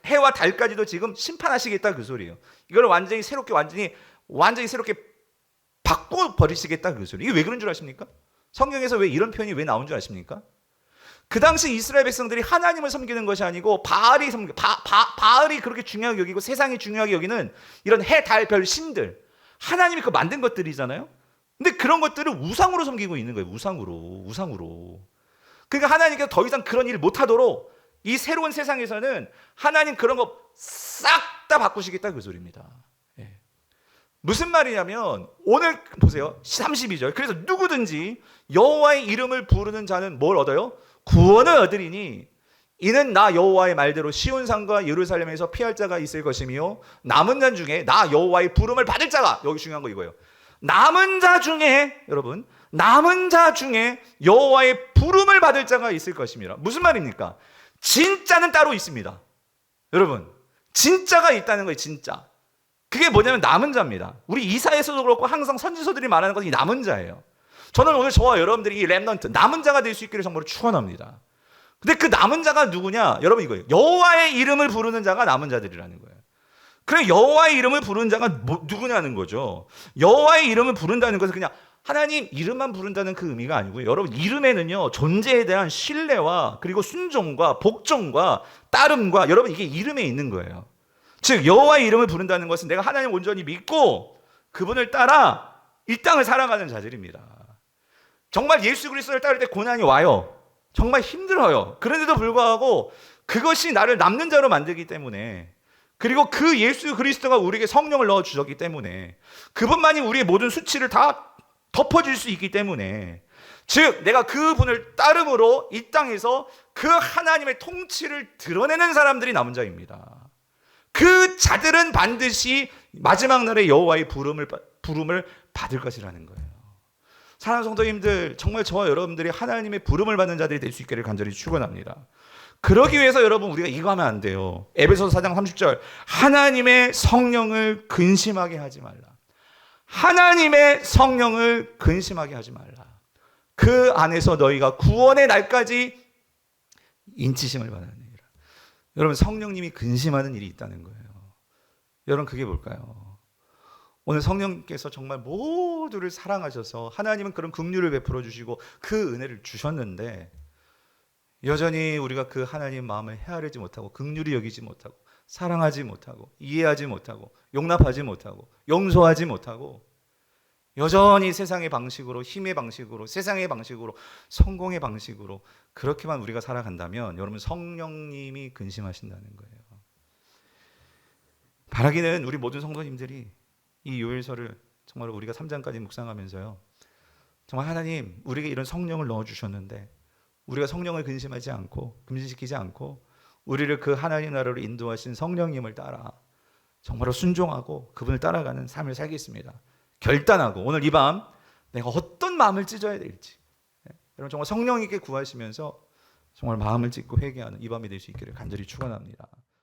[SPEAKER 1] 해와 달까지도 지금 심판하시겠다 그 소리예요. 이걸 완전히 새롭게 바꿔 버리시겠다 그 소리. 이게 왜 그런 줄 아십니까? 성경에서 왜 이런 표현이 왜 나온 줄 아십니까? 그 당시 이스라엘 백성들이 하나님을 섬기는 것이 아니고 바알이 그렇게 중요하게 여기고 세상이 중요하게 여기는 이런 해, 달, 별, 신들, 하나님이 그 만든 것들이잖아요. 근데 그런 것들을 우상으로 섬기고 있는 거예요. 우상으로. 그러니까 하나님께서 더 이상 그런 일을 못하도록 이 새로운 세상에서는 하나님 그런 거 싹 다 바꾸시겠다 그 소리입니다. 무슨 말이냐면 오늘 보세요. 32절. 그래서 누구든지 여호와의 이름을 부르는 자는 뭘 얻어요? 구원을 얻으리니 이는 나 여호와의 말대로 시온산과 예루살렘에서 피할 자가 있을 것이며 남은 자 중에 나 여호와의 부름을 받을 자가, 여기 중요한 거 이거예요. 남은 자 중에 여호와의 부름을 받을 자가 있을 것입니다. 무슨 말입니까? 진짜는 따로 있습니다. 여러분 진짜가 있다는 거예요. 진짜. 그게 뭐냐면 남은 자입니다. 우리 이사에서도 그렇고 항상 선지서들이 말하는 것은 이 남은 자예요. 저는 오늘 저와 여러분들이 이 렘넌트, 남은 자가 될 수 있기를 정말로 축원합니다. 근데 그 남은 자가 누구냐? 여러분 이거예요. 여호와의 이름을 부르는 자가 남은 자들이라는 거예요. 그럼 여호와의 이름을 부르는 자가 누구냐는 거죠. 여호와의 이름을 부른다는 것은 그냥 하나님 이름만 부른다는 그 의미가 아니고요. 여러분 이름에는요 존재에 대한 신뢰와 그리고 순종과 복종과 따름과, 여러분 이게 이름에 있는 거예요. 즉 여호와의 이름을 부른다는 것은 내가 하나님 온전히 믿고 그분을 따라 이 땅을 살아가는 자들입니다. 정말 예수 그리스도를 따를 때 고난이 와요. 정말 힘들어요. 그런데도 불구하고 그것이 나를 남는 자로 만들기 때문에, 그리고 그 예수 그리스도가 우리에게 성령을 넣어주셨기 때문에, 그분만이 우리의 모든 수치를 다 덮어줄 수 있기 때문에, 즉 내가 그분을 따름으로 이 땅에서 그 하나님의 통치를 드러내는 사람들이 남은 자입니다. 그 자들은 반드시 마지막 날에 여호와의 부름을 받을 것이라는 거예요. 사랑하는 성도님들, 정말 저와 여러분들이 하나님의 부름을 받는 자들이 될 수 있기를 간절히 축원합니다. 그러기 위해서 여러분 우리가 이거 하면 안 돼요. 에베소서 4장 30절, 하나님의 성령을 근심하게 하지 말라. 하나님의 성령을 근심하게 하지 말라. 그 안에서 너희가 구원의 날까지 인치심을 받느니라. 여러분 성령님이 근심하는 일이 있다는 거예요. 여러분 그게 뭘까요? 오늘 성령께서 정말 모두를 사랑하셔서 하나님은 그런 긍휼을 베풀어 주시고 그 은혜를 주셨는데, 여전히 우리가 그 하나님 마음을 헤아리지 못하고 긍휼히 여기지 못하고 사랑하지 못하고 이해하지 못하고 용납하지 못하고 용서하지 못하고 여전히 세상의 방식으로, 힘의 방식으로, 세상의 방식으로, 성공의 방식으로 그렇게만 우리가 살아간다면 여러분 성령님이 근심하신다는 거예요. 바라기는 우리 모든 성도님들이 이 요엘서를 정말 우리가 3장까지 묵상하면서요, 정말 하나님 우리에게 이런 성령을 넣어주셨는데 우리가 성령을 근심하지 않고 금지시키지 않고 우리를 그 하나님 나라로 인도하신 성령님을 따라 정말로 순종하고 그분을 따라가는 삶을 살겠습니다. 결단하고 오늘 이 밤 내가 어떤 마음을 찢어야 될지, 여러분 정말 성령님께 구하시면서 정말 마음을 찢고 회개하는 이 밤이 될 수 있기를 간절히 축원합니다.